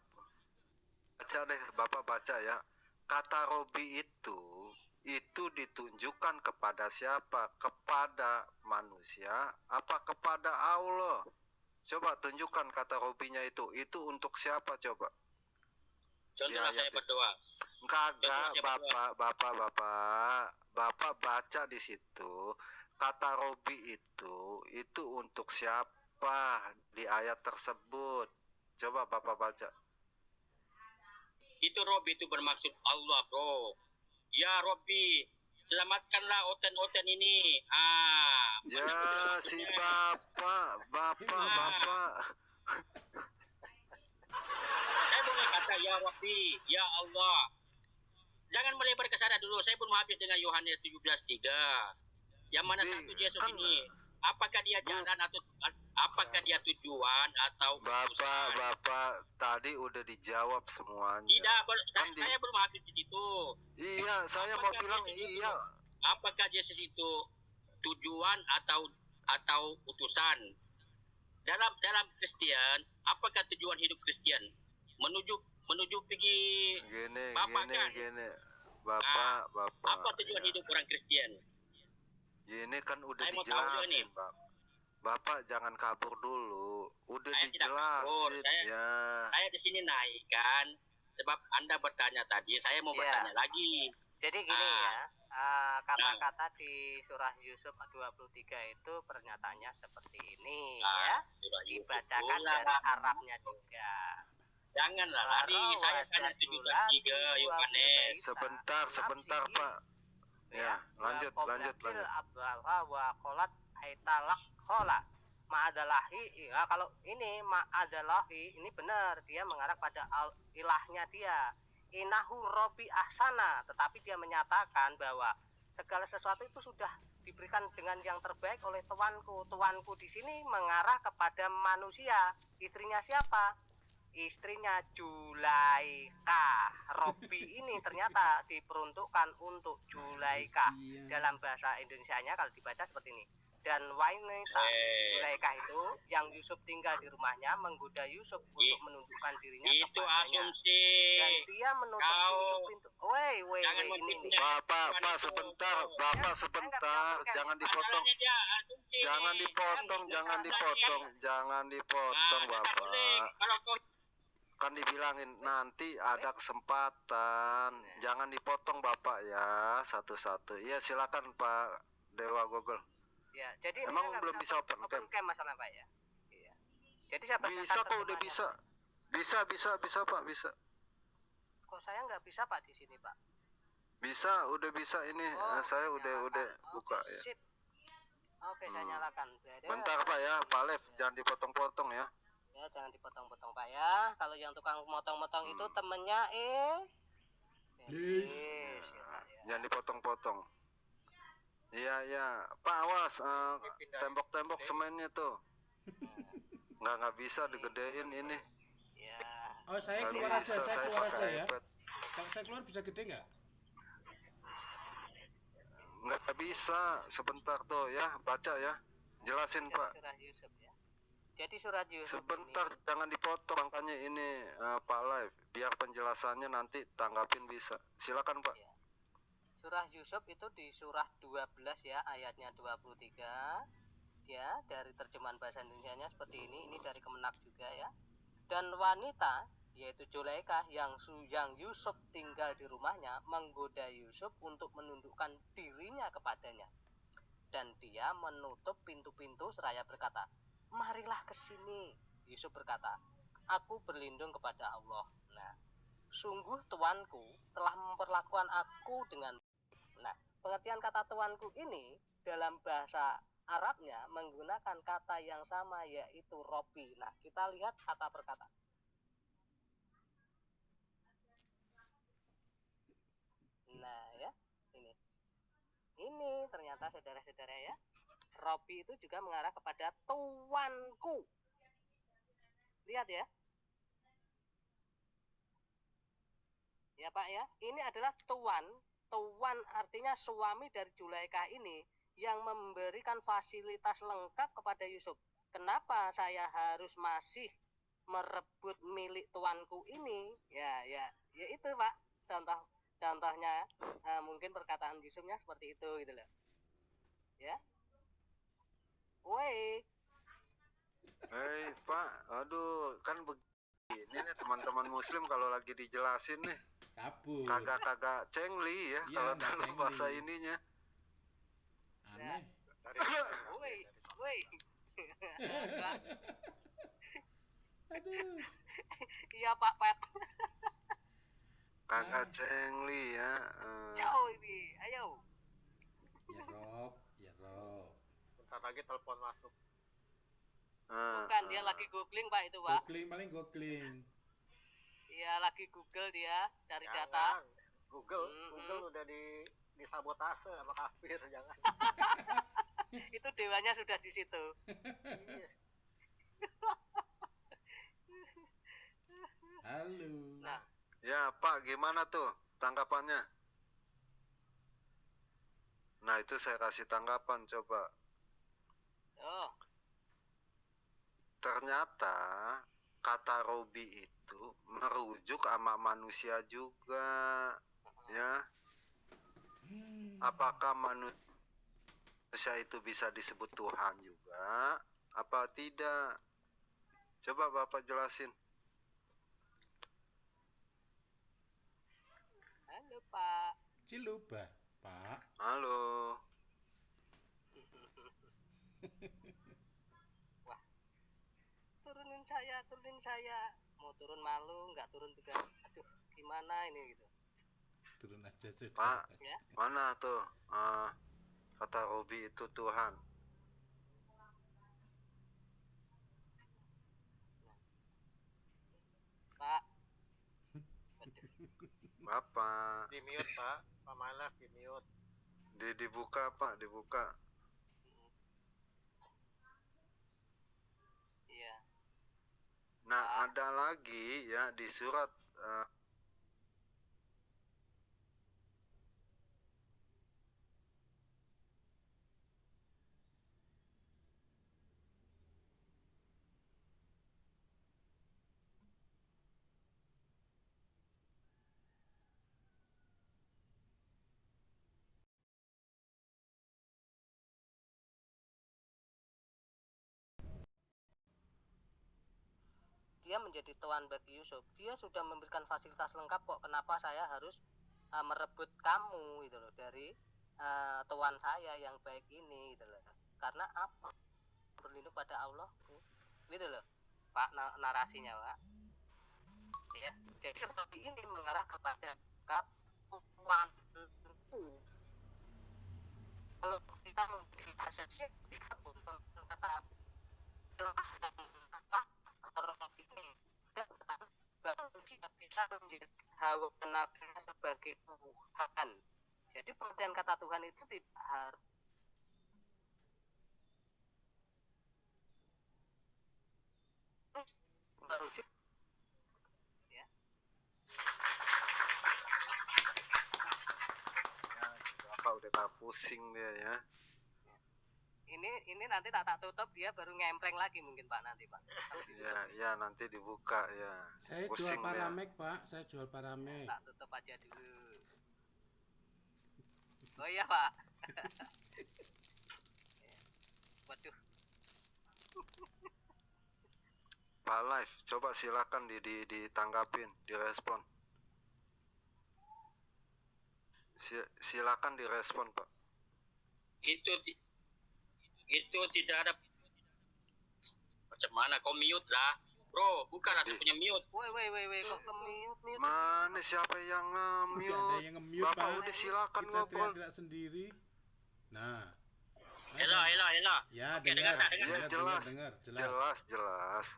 C: baca deh, Bapak baca ya. Kata Robi itu ditunjukkan kepada siapa? Kepada manusia apa kepada Allah? Coba tunjukkan kata Robinya itu untuk siapa coba?
B: Contohnya saya berdoa.
C: Kagak, Bapak baca di situ kata Robi itu untuk siapa di ayat tersebut? Coba Bapak baca.
B: Itu Robby itu bermaksud Allah, bro. Ya Robby, selamatkanlah oten-oten ini.
C: Ya si Bapak.
B: Saya boleh kata ya Robby, ya Allah. Jangan melebar ke sana dulu. Saya belum habis dengan Yohanes 17:3. Yang mana satu Yesus
C: kan,
B: ini? Apakah dia jalan atau apakah dia tujuan atau utusan?
C: Bapak tadi udah dijawab semuanya.
B: Tidak, saya belum habis di situ.
C: Iya, saya mau bilang iya.
B: Apakah Yesus itu tujuan atau utusan? Dalam Kristen, apakah tujuan hidup Kristen? Menuju pergi Bapak kan?
C: Gini. Bapak.
B: Apa tujuan hidup orang Kristen?
C: Ini kan udah
B: Saya mau tahu juga nih.
C: dijelasin, Pak. Bapak jangan kabur dulu. Udah
B: Saya tidak kabur.
C: dijelasin ya.
B: Saya di sini naik kan, sebab Anda bertanya tadi, saya mau bertanya lagi.
A: Jadi gini ya, kata-kata di surah Yusuf 23 itu pernyataannya seperti ini ya. Dibacakan dari Arabnya juga.
B: Janganlah lari, saya tanya 17:3 Yohanes.
C: Sebentar, Pak. Ya, lanjut.
A: Abdallah wa qolat aitalak khola. ma'adalahi, ya kalau ini ma'adalahi ini benar, dia mengarah pada ilahnya dia. Inahu Robi Ahsana, tetapi dia menyatakan bahwa segala sesuatu itu sudah diberikan dengan yang terbaik oleh tuanku. Tuanku di sini mengarah kepada manusia. Istrinya siapa? Istrinya Julaika. Robi ini ternyata diperuntukkan untuk Julaika. Dalam bahasa Indonesianya kalau dibaca seperti ini. Dan wanita Julaika itu yang Yusuf tinggal di rumahnya menggoda Yusuf untuk menundukkan dirinya
B: Itu
A: kepadanya.
B: asumsi.
A: Dan dia menutup pintu-pintu. Woi, ini.
C: Bapak sebentar, jangan dipotong.
B: Masalahnya dia asumsi.
C: Jangan dipotong,
B: Nah,
C: Bapak.
B: boleh. Kalau kau
C: Kan dibilangin nanti ada kesempatan. Jangan dipotong, Bapak ya, satu-satu. Iya, silakan Pak Dewa Google.
A: Ya, jadi
C: Emang
A: ini
C: belum bisa open cam?
A: masalah Pak ya. Iya. Jadi saya
C: Bisa kok, udah bisa. Bisa Pak, bisa.
A: Kok saya nggak bisa Pak di sini Pak?
C: Bisa, udah bisa ini. Saya udah buka ya.
A: Sip. Oke, saya nyalakan.
C: Bentar Pak ya, Pak Lev, jangan dipotong-potong ya.
A: Ya, jangan dipotong-potong Pak ya. Kalau yang tukang motong-motong itu temennya
C: Jangan dipotong-potong. Iya, Pak awas, tembok-tembok semennya tuh. Nggak bisa digedein ini.
A: Ya.
E: Oh, saya
C: Nggak
E: keluar
C: bisa,
E: aja, saya keluar
C: pakai
E: aja ya.
C: iPad.
E: Kalau saya keluar bisa gede nggak?
C: Nggak bisa, sebentar tuh ya, baca ya. Jelasin
A: Dari
C: Pak.
A: surah Yusuf ya. Jadi surah Yusuf
C: Sebentar,
A: ini,
C: jangan dipotong, makanya ini Pak Live, biar penjelasannya nanti tanggapin bisa. Silakan Pak.
A: ya. Surah Yusuf itu di surah 12 ya, ayatnya 23. Ya, dari terjemahan bahasa Indonesianya seperti ini. Ini dari Kemenak juga ya. Dan wanita yaitu Julaika yang Yusuf tinggal di rumahnya menggoda Yusuf untuk menundukkan dirinya kepadanya. Dan dia menutup pintu-pintu seraya berkata, "Marilah ke sini." Yusuf berkata, "Aku berlindung kepada Allah." Nah, sungguh tuanku telah memperlakukan aku dengan. Nah, pengertian kata tuanku ini dalam bahasa Arabnya menggunakan kata yang sama yaitu Robi. Nah, kita lihat kata per kata. Nah, ya, ini ternyata saudara-saudara ya, Robi itu juga mengarah kepada tuanku. Lihat ya. Ya Pak ya, ini adalah tuan. Tuan artinya suami dari Julaika ini yang memberikan fasilitas lengkap kepada Yusuf. Kenapa saya harus masih merebut milik tuanku ini? Ya itu Pak. Contohnya mungkin perkataan Yusufnya seperti itu gitu loh. Ya. Woi.
C: Hei Pak, aduh, kan begini nih teman-teman muslim kalau lagi dijelasin nih.
E: Kabur.
C: Kagak cengli ya,
E: Iya,
C: kalau
E: nggak
C: dalam
E: cengli.
C: bahasa ininya.
E: Aneh.
A: Woi.
E: Aduh.
A: Iya Pak Pet.
C: Kagak cengli ya.
A: Jauh ini, ayo.
E: Ya Rob.
D: Bentar lagi telepon masuk.
A: Bukan, dia lagi googling Pak itu Pak.
E: Googling.
A: Iya, lagi Google dia cari
D: Jangan.
A: data.
D: Google udah disabotase sama kafir, jangan.
A: Itu dewanya sudah di situ.
D: Iya.
E: Halo.
A: Nah,
C: Ya Pak, gimana tuh tanggapannya? Nah itu saya kasih tanggapan coba.
A: oh,
C: Ternyata kata Robi itu merujuk sama manusia juga, ya. Apakah manusia itu bisa disebut Tuhan juga, apa tidak? Coba Bapak jelasin.
A: halo Pak.
E: Ciluba, Pak.
C: Halo.
A: Wah, turunin saya. Mau turun malu, nggak turun juga. Aduh, gimana ini gitu.
E: Turun aja sudah.
C: Pak,
A: Ya.
C: mana tuh kata Robi itu Tuhan? Bapak.
D: Di mute Pak, Pak Malak di mute.
C: Dibuka Pak, dibuka.
A: Iya.
C: Nah, ada lagi ya di surat
A: Dia menjadi tuan bagi Yusuf. Dia sudah memberikan fasilitas lengkap kok. Kenapa saya harus merebut kamu gitu loh dari tuan saya yang baik ini gitu loh. Karena apa? Berlindung pada Allah gitu loh Pak, narasinya Pak ya. Jadi lebih ini mengarah kepada katuanku. Kalau kita membeli asesnya kita pun kata ini dan tidak bisa menjadi hawa nabinya sebagai Tuhan. Jadi pengertian kata Tuhan itu tidak harus merujuk ya.
C: Bapak udah tak pusing dia ya.
A: Ini nanti tak tutup, dia baru ngempreng lagi mungkin Pak nanti Pak.
C: Ya nanti dibuka ya.
E: Saya
C: pusing
E: jual paramek dia. Pak, saya jual paramek.
A: Tak tutup aja dulu. Oh iya Pak. Waduh.
C: Pak Live, coba silakan ditanggapin, direspon. Silakan direspon Pak.
B: Itu tidak ada. Macam mana kau mute lah, bro? Bukan langsung punya mute.
A: Woi, kok ke mute?
C: Mana siapa yang nge-mute?
E: Ada yang nge-mute
C: Bapak
E: Pak.
C: udah silakan
E: Kita
C: ngobrol.
E: teriak-teriak sendiri. Nah.
B: Elah.
E: Ya,
B: Oke,
E: dengar.
C: Ya, jelas.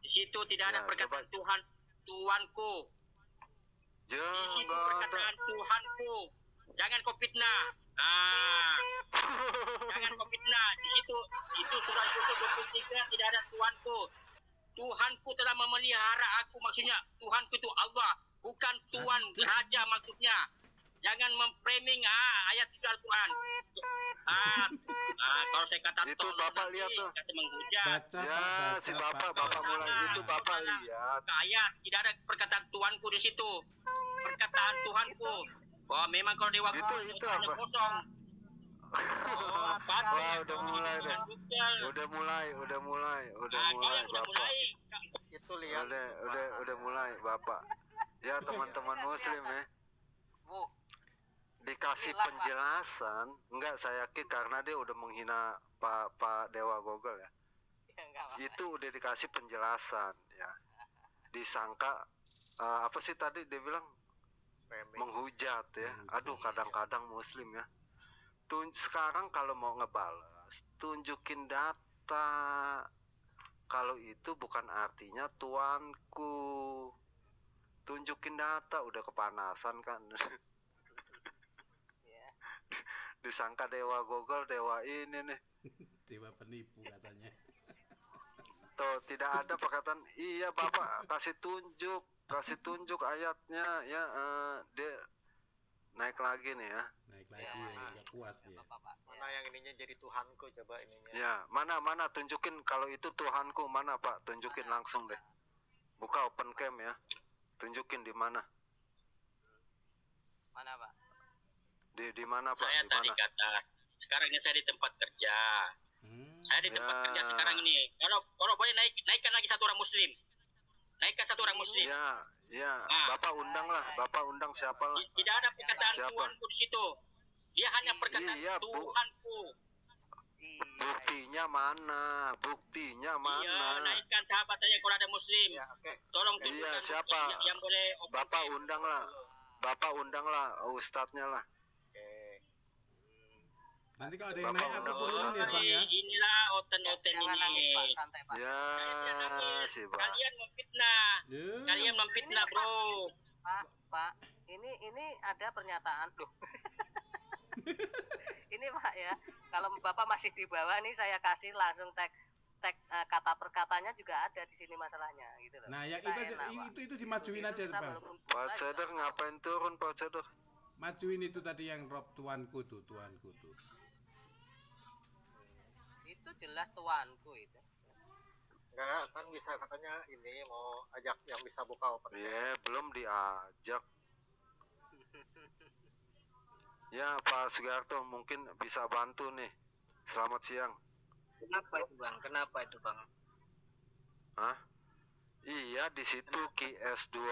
B: Di situ tidak ada perkataan
C: coba.
B: Tuhan, Tuanku. Di situ perkataan Tuhanku. Jangan kau fitnah. Jangan kau fitnah. Di situ itu surat Yusuf 23 tidak ada Tuhanku. Tuhanku telah memelihara aku, maksudnya Tuhanku itu Allah, bukan Tuhan Raja maksudnya. Jangan memframing ayat itu Al-Quran. Kalau saya kata
C: itu Bapak lihat tuh.
B: kata menghujat.
E: Baca,
C: Ya,
E: Pak,
C: si
E: baca,
C: Bapak mulai itu Bapak lihat.
B: Ayat tidak ada perkataan Tuhanku di situ. Perkataan Tuhanku. Wah, memang kalau dewa
C: Itu apa?
B: kosong.
C: Wah, udah mulai deh. Udah mulai Bapak.
D: Itu lihat.
C: Udah mulai Bapak. Ya teman-teman Muslim ya. Dikasih penjelasan, enggak saya yakin karena dia udah menghina Pak Dewa Google ya. Itu udah dikasih penjelasan ya. Disangka apa sih tadi dia bilang menghujat ya. Aduh, kadang-kadang Muslim ya. Sekarang kalau mau ngebalas, tunjukin data. Kalau itu bukan artinya tuanku. Tunjukin data, udah kepanasan kan. Disangka dewa Google, dewa ini nih.
E: Dewa penipu katanya.
C: Tuh, tidak ada perkataan, iya Bapak kasih tunjuk ayatnya ya. Dia naik lagi nih ya.
E: Naik lagi nggak puas dia.
D: Mana yang ininya jadi Tuhanku, coba ininya.
C: Ya, mana tunjukin kalau itu Tuhanku, mana Pak? Tunjukin langsung deh. Buka open cam ya. Tunjukin di mana.
A: Mana Pak?
C: Di mana Pak?
B: Saya
C: Di
B: tadi
C: mana?
B: kata, sekarang ini saya di tempat kerja. Saya di tempat
C: Ya.
B: kerja sekarang ini. Kalau boleh naikkan lagi satu orang Muslim. Naikkan satu orang Muslim.
C: Ya. Bapak undang lah. Bapak undang siapa lah?
B: Tidak ada perkataan
C: Siapa?
B: Tuhanku di situ. Dia hanya perkataan
C: Iya, Bu.
B: Tuhanku.
C: Buktinya mana?
B: Iya, naikkan sahabat saya kalau ada Muslim.
D: Ya, oke.
B: Tolong
C: Iya,
B: tunjukkan
C: siapa?
B: yang boleh.
C: Bapak undang lah ustadznya lah.
E: Nanti kalau ada yang
C: Bapak
E: naik aku
C: undang
E: turunin ya Pak ya.
B: Inilah oten-oten
A: Jangan nangis
B: ini.
A: Pak, santai Pak.
C: Ya, si Pak.
B: Kalian memfitnah.
E: Ya.
B: Kalian memfitnah, bro.
A: Pak, ini ada pernyataan loh. Ini Pak ya, kalau Bapak masih di bawah nih saya kasih langsung tag kata perkatanya juga ada di sini masalahnya gitu loh.
E: Nah, yang
A: Kita enak, Pak.
E: itu
A: Diskusi
E: dimajuin
A: itu
E: aja,
A: kita
E: Bang.
A: walaupun
C: Pak
A: buta
C: Cedar
A: juga
C: ngapain turun Pak Cedar?
E: Majuin itu tadi yang Rob tuanku tuh.
A: itu jelas tuanku itu.
D: Enggak, kan bisa katanya ini mau ajak yang bisa buka open.
C: Belum diajak. Ya Pak Sugiharto mungkin bisa bantu nih. Selamat siang.
A: Kenapa itu bang?
C: Hah? Iya di situ QS 12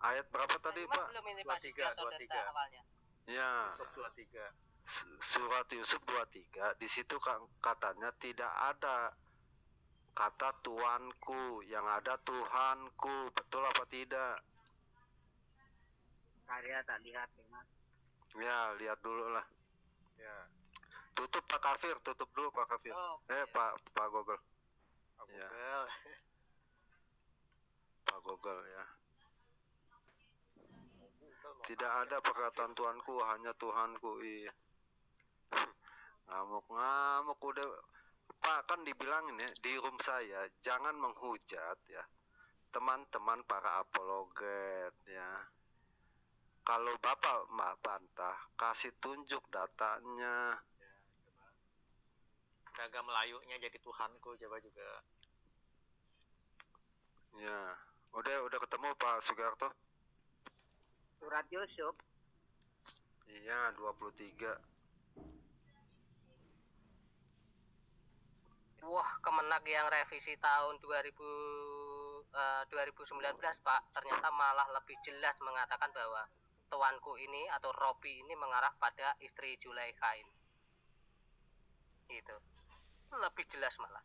C: ayat berapa tadi Pak?
A: Belum ini Pak Sugiharto data awalnya.
C: Ya.
D: Yusuf 23.
C: Surat Yusuf 23 di situ katanya tidak ada kata Tuanku, yang ada Tuhanku. Betul apa tidak?
A: Karya tak lihat ya.
C: Ya, lihat dulu lah.
D: Ya.
C: Tutup Pak Kafir, tutup dulu Pak Kafir. Pak Gogol. Ya. Pak Gogol ya. Tidak ada perkataan Tuanku, hanya Tuhanku. Iya. Ngamuk udah Pak, kan dibilangin ya di room saya jangan menghujat ya teman-teman para apologet ya. Kalau Bapak bantah, kasih tunjuk datanya.
D: Daga Melayunya jadi Tuhanku coba juga.
C: Ya, udah ketemu Pak Sugiharto?
A: Surat Yusuf.
C: Iya, 23.
A: Wah, Kemenak yang revisi tahun 2019 Pak, ternyata malah lebih jelas mengatakan bahwa tuanku ini atau Robi ini mengarah pada istri Zulaikhain. Itu lebih jelas malah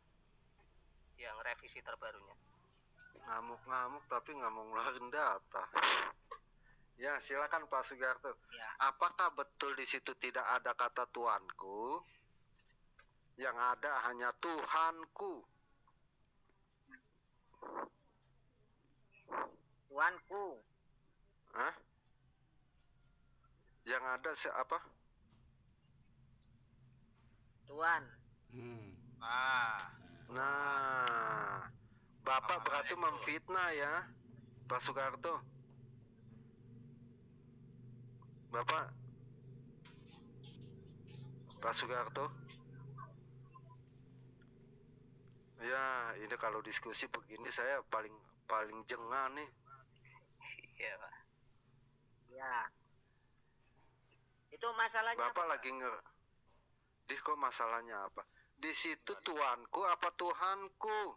A: yang revisi terbarunya.
C: Ngamuk tapi nggak mau ngeluarin data. Ya, silakan Pak Sugiharto.
A: Ya.
C: Apakah betul di situ tidak ada kata Tuanku? Yang ada hanya Tuhanku.
A: Tuanku.
C: Hah? Yang ada siapa?
A: Tuan.
C: Nah, Bapak berarti memfitnah ya, Pak Sugiharto. Bapak Pak Sugiharto. Ya, ini kalau diskusi begini saya paling jengah nih.
A: Iya, Pak. Ya. Itu masalahnya
C: Bapak
A: apa,
C: lagi kok masalahnya apa? Di situ Tuanku apa Tuhanku?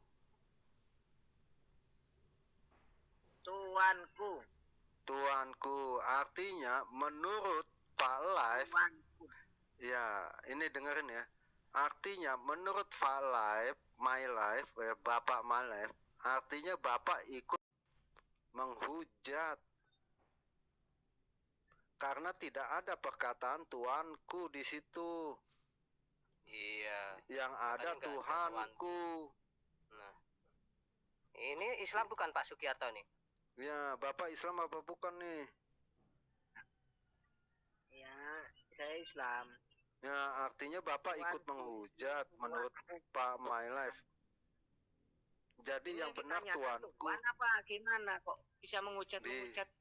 A: Tuanku.
C: Tuanku artinya menurut Pak Live.
A: Tuanku.
C: Ya, ini dengerin ya. Artinya menurut Pak Live, My Life, Bapak My Life, artinya Bapak ikut menghujat. Karena tidak ada perkataan Tuanku di situ.
A: Iya.
C: Yang ada Tuhanku.
A: Nah. Ini Islam bukan Pak Sugiharto nih?
C: Ya, Bapak Islam apa bukan nih?
A: Ya, saya Islam.
C: Ya, artinya Bapak ikut menghujat menurut Pak My Life. Jadi yang benar Tuanku.
A: Tuan apa? Gimana kok bisa menghujat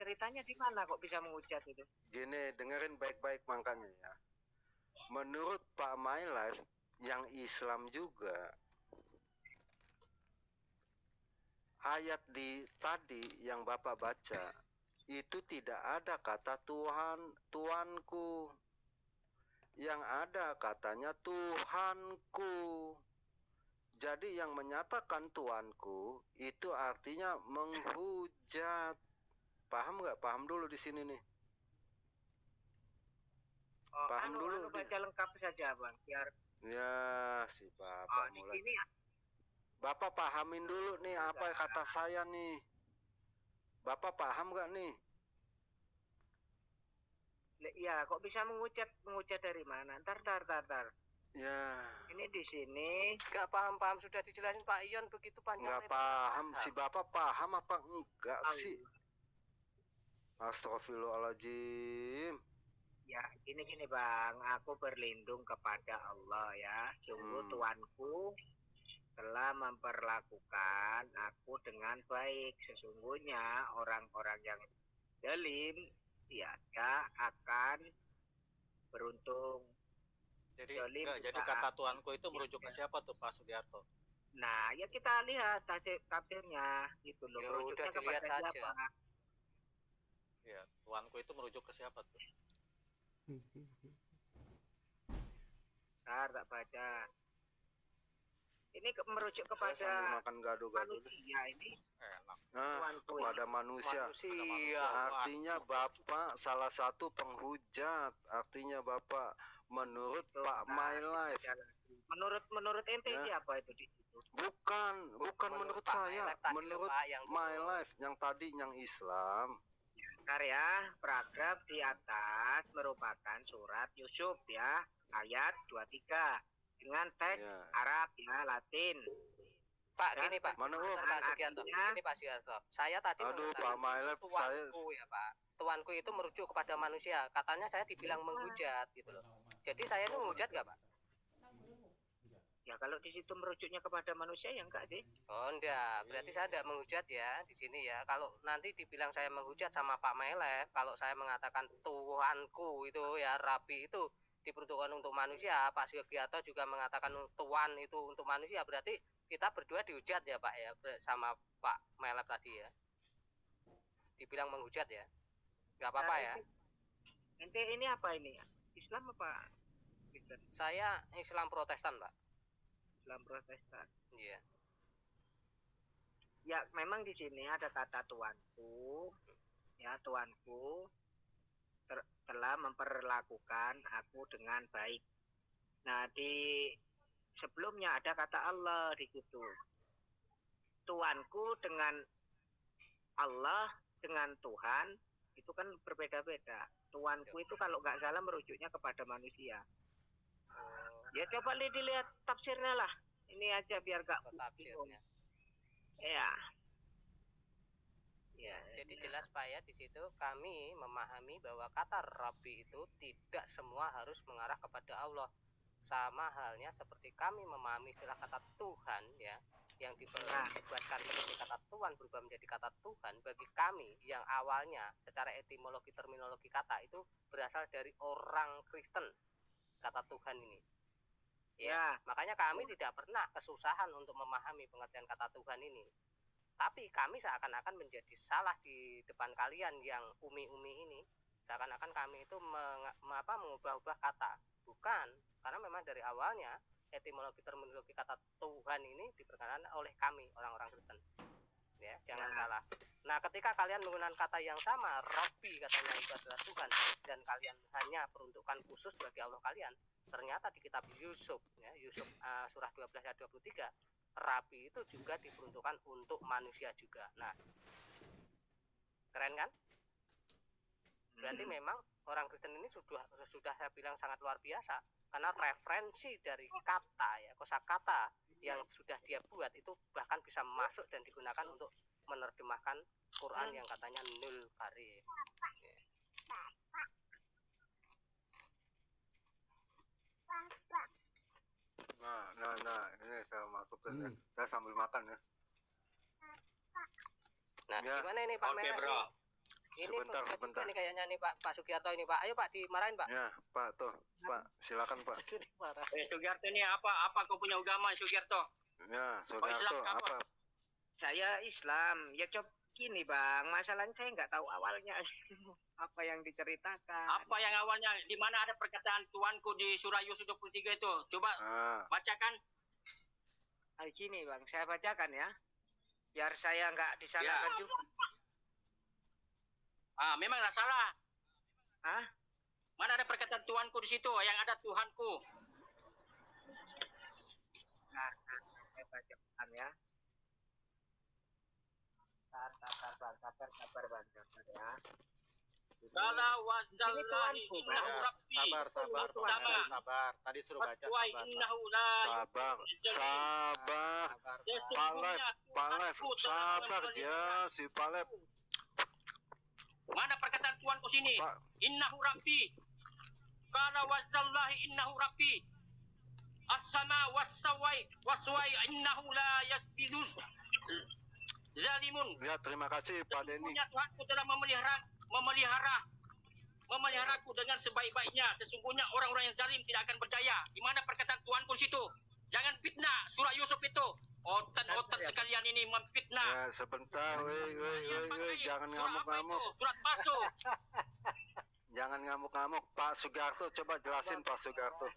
A: ceritanya di mana kok bisa menghujat itu?
C: Gini, dengerin baik-baik makanya ya. Menurut Pak My Life yang Islam juga, ayat tadi yang Bapak baca itu tidak ada kata Tuanku. Yang ada katanya Tuhanku. Jadi yang menyatakan Tuanku itu artinya menghujat. Paham nggak? Paham dulu di sini nih. Paham dulu.
A: Baca lengkap saja bang. Biar.
C: Ya si Bapak mulai.
A: Ini.
C: Bapak pahamin dulu nih apa kata saya nih. Bapak paham nggak nih?
A: Ya, kok bisa menghujat dari mana? Ntar.
C: Ya.
A: Ini di sini. Gak paham sudah dijelasin Pak Ion begitu panjang.
C: Nggak paham si Bapak paham apa enggak sih? Astagfirullahaladzim.
F: Ya, gini Bang, aku berlindung kepada Allah ya. Sungguh Tuanku telah memperlakukan aku dengan baik. Sesungguhnya orang-orang yang zalim tiada akan beruntung.
D: Jadi
F: Zalim
D: enggak, jadi
F: tidak
D: kata
F: akan
D: Tuanku itu merujuk ke
F: sejahtera.
D: siapa tuh Pak Sugiarto?
F: Nah, ya kita lihat tafsirnya gitu loh.
A: Ya
F: Merujuknya
A: udah dilihat
F: kepada
A: saja.
F: siapa?
D: Ya, Tuanku itu merujuk ke siapa tuh?
F: Bentar, tak baca. Ini merujuk
C: Saya sambil
F: kepada
C: makan gado-gado deh.
F: manusia ini.
D: Enak.
C: Nah,
F: Tuanku
C: kepada manusia.
A: Manusia.
C: Artinya Bapak salah satu penghujat. Artinya Bapak menurut
F: Itu
C: Pak
F: benar,
C: My Life.
F: tidak lagi. Menurut ente
C: Ya.
F: siapa itu di situ?
C: Bukan menurut
A: Pak
C: saya,
A: Melek tadi loh,
C: menurut
A: Pak, yang
C: My
A: itu.
C: Life yang tadi yang Islam.
F: Bentar ya, paragraf di atas merupakan surat Yusuf ya, ayat 23 dengan teks
C: Ya.
F: Arab ya, Latin.
A: Pak,
F: Dan
A: gini Pak.
C: Mana,
A: Bentar,
C: Om?
A: Pak Sugiarto.
F: Artinya-
A: Ini Pak Sugiarto. Saya tadi
C: Aduh,
A: mengatakan
C: Pak My Life, saya
A: tuanku ya Pak. Tuanku itu merujuk kepada manusia. Katanya saya dibilang menghujat gitu loh. Jadi saya itu menghujat nggak Pak?
F: Ya kalau di situ merujuknya kepada manusia ya enggak sih.
A: Oh enggak, berarti saya tidak menghujat ya di sini ya. Kalau nanti dibilang saya menghujat sama Pak Melek, kalau saya mengatakan Tuhanku itu ya Rabi itu diperuntukkan untuk manusia, Pak Sugiarto juga mengatakan Tuhan itu untuk manusia, berarti kita berdua dihujat ya Pak ya sama Pak Melek tadi ya. Dibilang menghujat ya. Nggak apa-apa ya.
F: Ente ini apa ini? Islam apa Kristen?
A: Saya Islam Protestan Pak.
F: Islam Protestan.
A: Iya.
F: Ya memang di sini ada kata tuanku, ya tuanku telah memperlakukan aku dengan baik. Nah di sebelumnya ada kata Allah di situ. Tuanku dengan Allah dengan Tuhan itu kan berbeda-beda. Tuanku itu kalau nggak salah merujuknya kepada manusia. Ya coba dilihat tafsirnya lah. Ini aja biar gak
A: Tafsirnya.
F: Ya.
A: Ya, jadi jelas Pak ya di situ kami memahami bahwa kata Rabbi itu tidak semua harus mengarah kepada Allah. Sama halnya seperti kami memahami istilah kata Tuhan ya, yang diperdebatkan menjadi kata Tuhan berubah menjadi kata Tuhan bagi kami yang awalnya secara etimologi terminologi kata itu berasal dari orang Kristen kata Tuhan ini. Ya, makanya kami tidak pernah kesusahan untuk memahami pengertian kata Tuhan ini. Tapi kami seakan-akan menjadi salah di depan kalian yang umi-umi ini. Seakan-akan kami itu mengubah-ubah kata. Bukan, karena memang dari awalnya etimologi terminologi kata Tuhan ini diperkenalkan oleh kami orang-orang Kristen. Ya, jangan salah. Nah, ketika kalian menggunakan kata yang sama, Rabbi katanya itu adalah Tuhan, dan kalian hanya peruntukan khusus bagi Allah kalian. Ternyata di kitab Yusuf, ya, Yusuf surah 12 ayat 23, Rabbi itu juga diperuntukkan untuk manusia juga. Nah, keren kan? Berarti memang orang Kristen ini sudah saya bilang sangat luar biasa, karena referensi dari kata ya, kosakata yang sudah dia buat itu bahkan bisa masuk dan digunakan untuk menerjemahkan Quran yang katanya nul karim. Ya.
C: Nah, ini saya masuk ya. Saya sambil makan ya.
A: Nah,
C: Ya.
A: gimana ini Pak Melek?
B: Bro.
A: Ini
C: Sebentar.
A: juga nih kayaknya nih Pak Sugiarto ini Pak. Ayo Pak dimarahin Pak.
C: Ya, Pak tuh. Pak, silakan Pak.
D: Ini marah.
B: Sugiarto ini apa kau punya agama Sugiarto?
C: Ya,
B: Islam
C: Sugiarto
B: apa?
C: apa?
F: Saya Islam. Ya coba gini Bang, masalahnya saya nggak tahu awalnya apa yang diceritakan.
B: Apa yang awalnya di mana ada perkataan Tuanku di surah Yusuf 23 itu? Coba bacakan.
F: Gini Bang, saya bacakan ya. Biar saya nggak disalahkan
B: Ya.
F: juga.
B: Memang nggak salah.
F: Hah?
B: Mana ada perkataan Tuanku di situ? Yang ada Tuhanku.
F: Nah, saya bacakan ya. Sabar ya.
B: Kala wazallahi innahu rabbi.
D: Sabar. Tadi suruh baca
B: Waswai
D: sabar.
B: innahu la
C: Sabar.
B: Sesungguhnya
C: Pak Lev,
B: Tuhanku telah
C: sabar
B: memberikan
C: ya si Pak Lev.
B: Mana perkataan Tuhanku sini?
C: Pak,
B: Innahu Rabbi. Qala wazallahi innahu Rabbi. As-sama was-sawai innahu la yasbidus zalimun.
C: ya terima kasih Pak Denny.
B: Sesungguhnya Tuhanku telah memeliharaku dengan sebaik-baiknya. Sesungguhnya orang-orang yang zalim tidak akan berjaya. Di mana perkataan Tuhanku di situ? Jangan fitnah. Surah Yusuf itu. Otan sekalian ini memfitnah.
C: Ya sebentar, woi, jangan ngamuk-ngamuk.
B: Surat palsu.
C: Jangan ngamuk-ngamuk. Pak Sugarto, coba jelasin Pak Sugarto.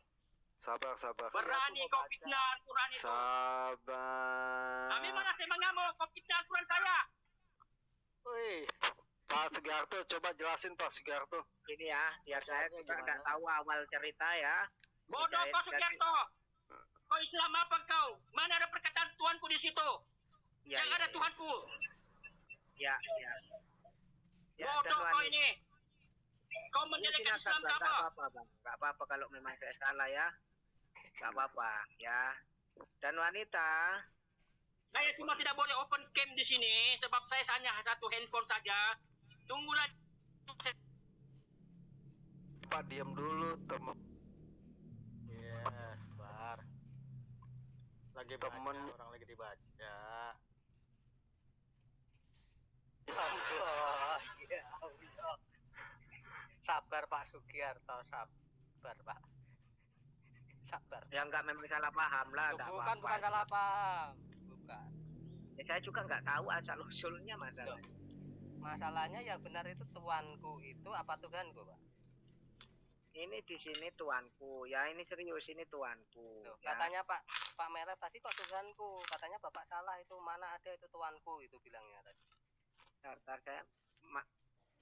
C: Sabar.
B: Berani kau fitnah Al-Quran itu.
C: Sabar.
B: Kami mana saya mengamuk. Kau fitnah Al-Quran saya.
D: Wih,
C: Pak Sugarto, coba jelasin Pak Sugarto.
F: Ini ya, biar saya juga nggak tahu awal cerita ya.
B: Bodoh kau Sugiarto. Kau Islam apa kau? Mana ada perkataan Tuhanku di situ?
F: Ya,
B: Yang ada Tuhanku.
F: Ya,
B: Bodoh
F: dan
B: kau
F: wanita-
B: ini. Kau
F: Ini
B: menjadikan
F: silakan,
B: Islam
F: Bang.
B: apa?
F: Nggak apa-apa, Bang. Nggak apa-apa kalau memang saya salah ya. Nggak apa-apa ya. Dan wanita,
B: Saya cuma tidak boleh open cam di sini sebab saya hanya satu handphone saja. Tunggulah.
C: Pak diam dulu, teman.
D: yes, bar. Lagi baca,
C: Temen-
D: orang lagi dibaca.
A: Ya Allah, ya Allah. Sabar Pak Sugiarto, sabar Pak. Sabar.
F: ya nggak memang salah paham lah.
A: Loh,
F: nggak
A: bukan
F: apa-apa.
A: salah paham. Bukan.
F: Ya, saya juga nggak tahu asal usulnya masalah.
A: Masalahnya yang benar itu tuanku itu apa Tuhanku, Pak?
F: Ini di sini tuanku, ya ini serius ini tuanku.
A: Loh,
F: Ya.
A: katanya Pak Melef tadi kok Tuhanku, katanya Bapak salah itu mana ada itu tuanku itu bilangnya tadi.
F: Ntar saya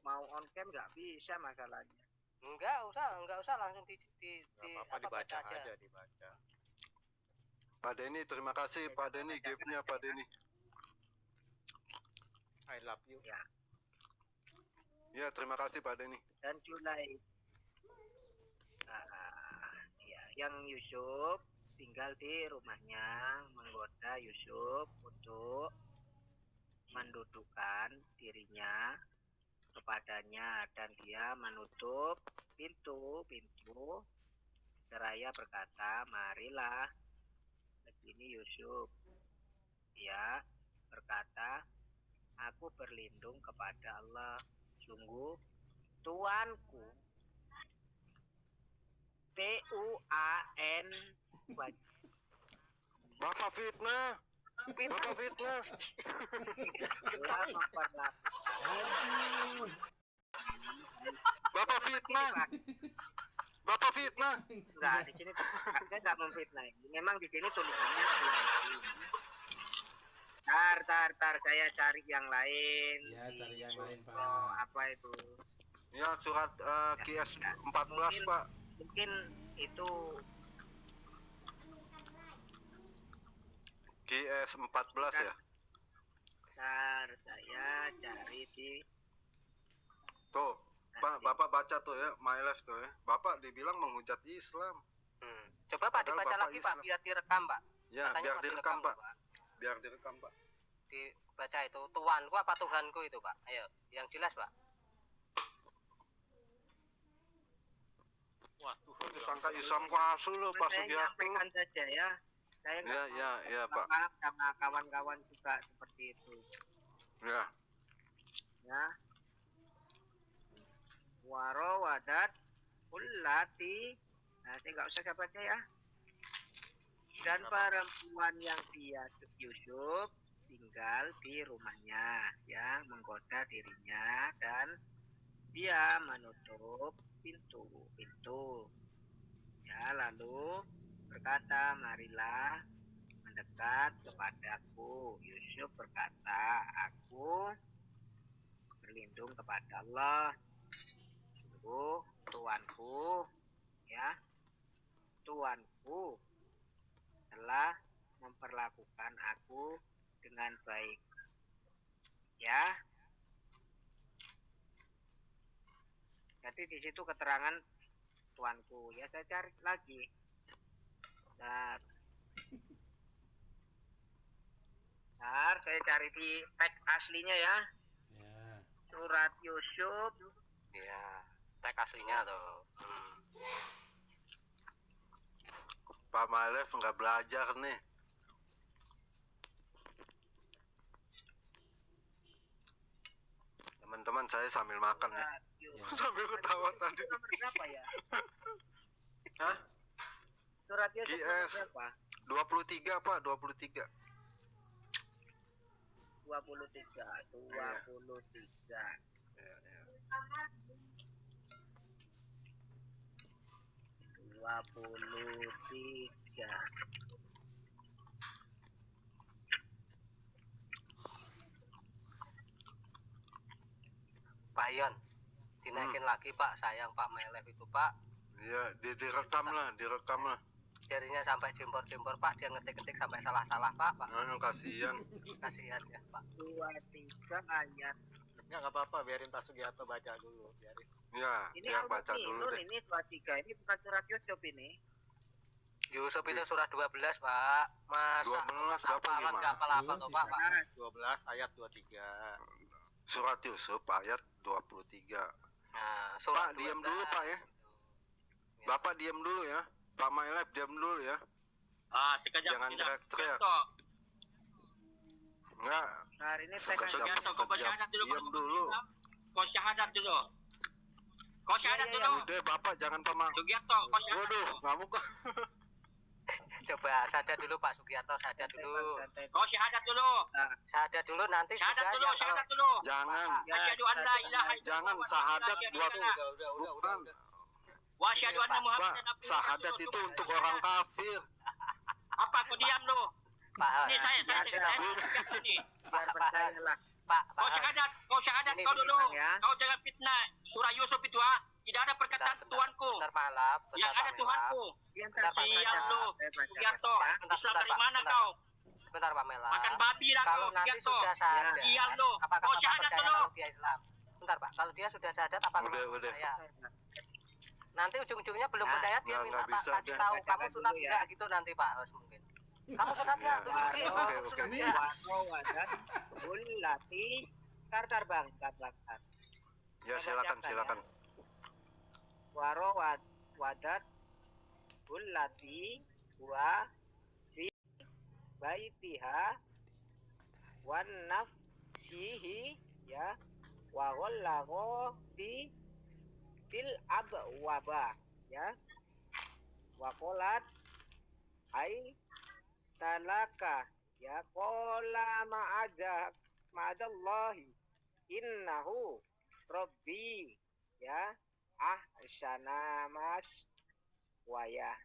F: mau on cam nggak bisa masalahnya.
A: Enggak usah langsung di
D: Nggak apa-apa, dibaca aja, dibaca.
C: Pak Denny, terima kasih Pak Denny, gift-nya Pak Denny.
D: I love you.
C: Ya terima kasih Pak Denny.
F: Dan Julai, ya, yang Yusuf tinggal di rumahnya, menggoda Yusuf untuk mendudukkan dirinya kepadanya, dan dia menutup pintu. Seraya berkata, marilah. Begini Yusuf, ya, berkata, aku berlindung kepada Allah. Sungguh Tuanku, Tuan,
C: Bapak fitnah.
F: telah memperlakukan
E: Aduh.
C: Bapak fitnah.
F: Enggak, di sini saya nggak memfitnah. Memang di sini tulisannya Tar, saya cari yang lain.
E: Ya, cari yang lain, Pak.
F: Oh, apa itu?
C: Ya surat QS 14 Pak.
F: Mungkin itu
C: QS 14 ya.
F: Tar, saya cari di
C: Tuh, Pak, Bapak baca tuh ya, my life tuh ya. Bapak dibilang menghujat Islam.
A: Coba Pak
C: Padahal
A: dibaca
C: Bapak
A: lagi Pak
C: Islam.
A: biar direkam Pak.
C: Ya,
A: Katanya
C: biar
A: mau
C: direkam Pak.
A: Pak.
C: Biar direkam Pak.
A: Dibaca itu tuanku apa Tuhanku itu Pak. Ayo, yang jelas Pak.
D: Wah, Tuhan
C: Disangka Islam palsu lu Pak
F: saya
C: Sugiarto.
F: nyampaikan saja ya. Saya nggak
C: Ya Pak.
F: paham sama kawan-kawan juga seperti itu.
C: Ya.
F: Ya. Warawadat ullati. Nah, saya nggak usah saya baca ya. Dan perempuan yang dia Yusuf tinggal di rumahnya, ya, menggoda dirinya, dan dia menutup pintu. Ya, lalu berkata, marilah mendekat kepadaku. Yusuf berkata, aku berlindung kepada Allah. Sungguh Tuanku, ya, Tuanku telah memperlakukan aku dengan baik. Ya. Jadi di situ keterangan Tuanku. Ya, saya cari lagi. Bentar, saya cari di teks aslinya ya.
E: Ya.
F: surat Yusuf.
A: Iya, teks aslinya tuh.
C: Pak Malef nggak belajar nih. Teman-teman, saya sambil makan nih.
F: Surat Yusuf.
C: Sambil ketawa tadi.
F: Nomor berapa ya?
C: Hah?
F: Surat Yusuf nomor
C: GS.
F: berapa?
C: 23 Pak, 23.
F: 23.
C: Iya, iya.
F: 23.
A: Pak Yon, dinaikin lagi Pak, sayang Pak Melef itu Pak.
C: Iya, direkam lah.
A: Jarinya sampai jempor-jempor Pak, dia ngetik-ngetik sampai salah-salah Pak.
C: Kasihan.
A: Kasihan ya Pak.
F: 23 ayat.
D: Nggak apa-apa, biarin Pak Sugiarto baca dulu, biarin.
C: Ya,
F: Ini
C: biar baca
F: Al-Mu'minun,
C: dulu deh.
F: ini 23. Ini bukan surat Yusuf ini.
A: Yusuf itu surat 12 Pak. Masa
C: 12 Bapak
A: hafalan
C: gimana?
A: nggak hafal-apa tuh Pak.
D: 12 ayat 23.
C: Surat Yusuf ayat 23.
A: Nah, surat
C: Pak, diam
A: 12.
C: dulu, Pak, ya. Bapak diam dulu ya. Pak Mailep diam dulu ya.
B: Sekejap.
C: Jangan teriak-teriak.
B: Sugiarto,
C: Enggak.
F: Nah, hari ini
C: Sekejap.
B: Sugiarto, kau bersyahadat dulu.
C: Diam dulu.
B: Kau syahadat dulu. Kau syahadat
F: Iya, iya,
B: dulu.
C: Udah, Bapak jangan pemak.
B: Sugiarto, kau syahadat
C: Waduh,
B: dulu.
C: ngamuk.
A: Coba sadar dulu Pak Sugiarto, sadar dulu.
B: Kau syahadat dulu.
A: Sadar dulu nanti
B: Syahadat
A: juga
B: dulu,
A: yang kalau
B: syahadat dulu.
C: Jangan.
B: Asyhadu an la ilaha illallah
C: Jangan
B: wa
C: syahadat
B: asyhadu
C: buat
B: anna
C: bukan.
B: wa asyhadu anna
C: Pak,
B: Muhammadan abduhu wa
C: syahadat
B: rasuluh.
C: itu untuk orang kafir.
B: Apa kau diam lu?
A: Pak,
B: Ini saya ini.
F: Biar percayalah.
A: Pak,
B: Kau syahadat
A: Ini
B: kau dulu.
F: ya.
B: Kau jangan fitnah. Surah Yusuf itu tidak ada perkataan Tuhanku.
A: Bentar Malap,
B: Yang ada Tuhanku.
F: Yang
A: Bentar, Pak,
B: Diam
A: baca.
B: lu. Sugiarto,
A: Bentar,
B: Islam
A: bentar,
B: dari
A: Pak,
B: mana
A: bentar.
B: kau?
A: Bentar Pak Mela.
B: Makan babi lah
A: Kalau
B: kau,
A: nanti
B: Sugiarto.
A: sudah sadar,
B: Diam lu.
A: apakah
B: Kau
A: Bapak
B: syahadat
A: percaya
B: dulu.
A: kalau dia Islam? Bentar Pak, kalau dia sudah sadar apa
C: Udah.
A: percaya? Nanti ujung-ujungnya belum
F: Nah,
A: percaya dia
C: nggak
A: minta tak
C: bisa,
A: kasih
C: Jan.
A: tahu
F: Baca
A: kamu sunat
F: dulu ya.
A: enggak gitu nanti Pak Hos mungkin. Kamu sunat ya,
C: Ya.
A: tunjukin.
F: Oke,
A: Kamu
C: oke.
A: sunat
E: Ini-
A: ya.
F: Wadat bullati tar bang.
C: Ya,
F: Saya bacakan,
C: silakan.
F: Waro wadat bullati wa fi baitiha wan nafsihi ya wa ghallago fi fil abwaba ya wa qalat ai talaka ya qala ma'adallahi innahu rabbi ya ahsana mas waya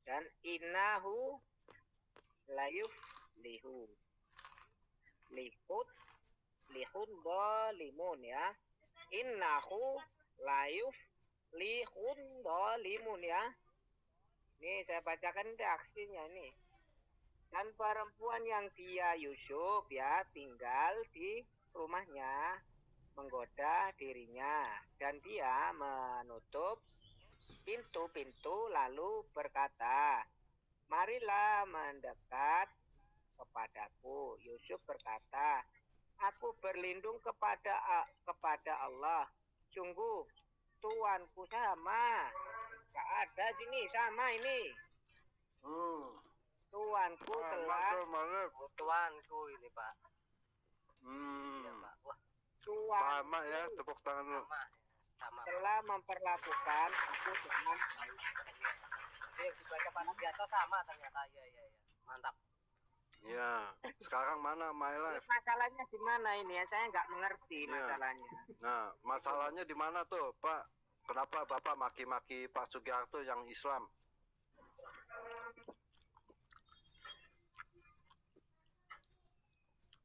F: dan innahu layuf lihun dolimun ya innahu layuf lihun dolimun ya. Ini saya bacakan reaksinya nih. Dan perempuan yang dia Yusuf ya tinggal di rumahnya menggoda dirinya dan dia menutup pintu-pintu lalu berkata, marilah mendekat kepadaku. Yusuf berkata, aku berlindung kepada Allah. Sungguh tuanku sama. Gak ada sini sama ini. Tuanku telah
A: Tuanku ini Pak. Iya Pak. Wah,
C: Sama ya,
F: tuanku
C: tepuk tangan lu.
A: sama.
F: telah memperlakukan aku dengan baik.
A: Yang dibaca Pak Sugiarto sama ternyata. Iya. Mantap.
C: Ya, sekarang mana my life?
F: Masalahnya di mana ini ya? Saya nggak mengerti
C: Iya.
F: masalahnya.
C: Nah, masalahnya di mana tuh, Pak? Kenapa Bapak maki-maki Pak Sugiarto yang Islam?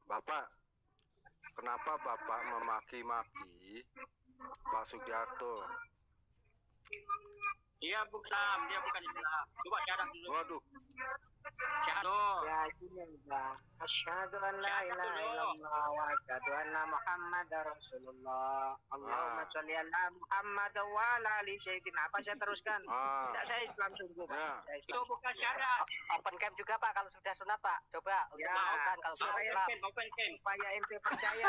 C: Bapak, kenapa Bapak memaki-maki Pak Sugiarto?
B: Dia bukan Islam. Coba syahadat dulu.
C: Waduh,
B: Syahadat dulu.
F: Ya ini Bang. Asyhadu an la ilaha illallah wa asyhadu anna Muhammadar Rasulullah. Allahumma sholli ala Muhammad wa ala ali sayyidina. Apa saya teruskan? Tidak, saya Islam sungguh, Pak.
C: Ya.
F: Saya
B: Itu
F: Islam.
B: bukan syahadat.
A: Open camp juga Pak kalau sudah sunat Pak. Coba untuk
F: Ya.
A: melakukan kalau sudah
F: Saya
A: Islam.
B: Open camp.
F: Supaya ente percaya.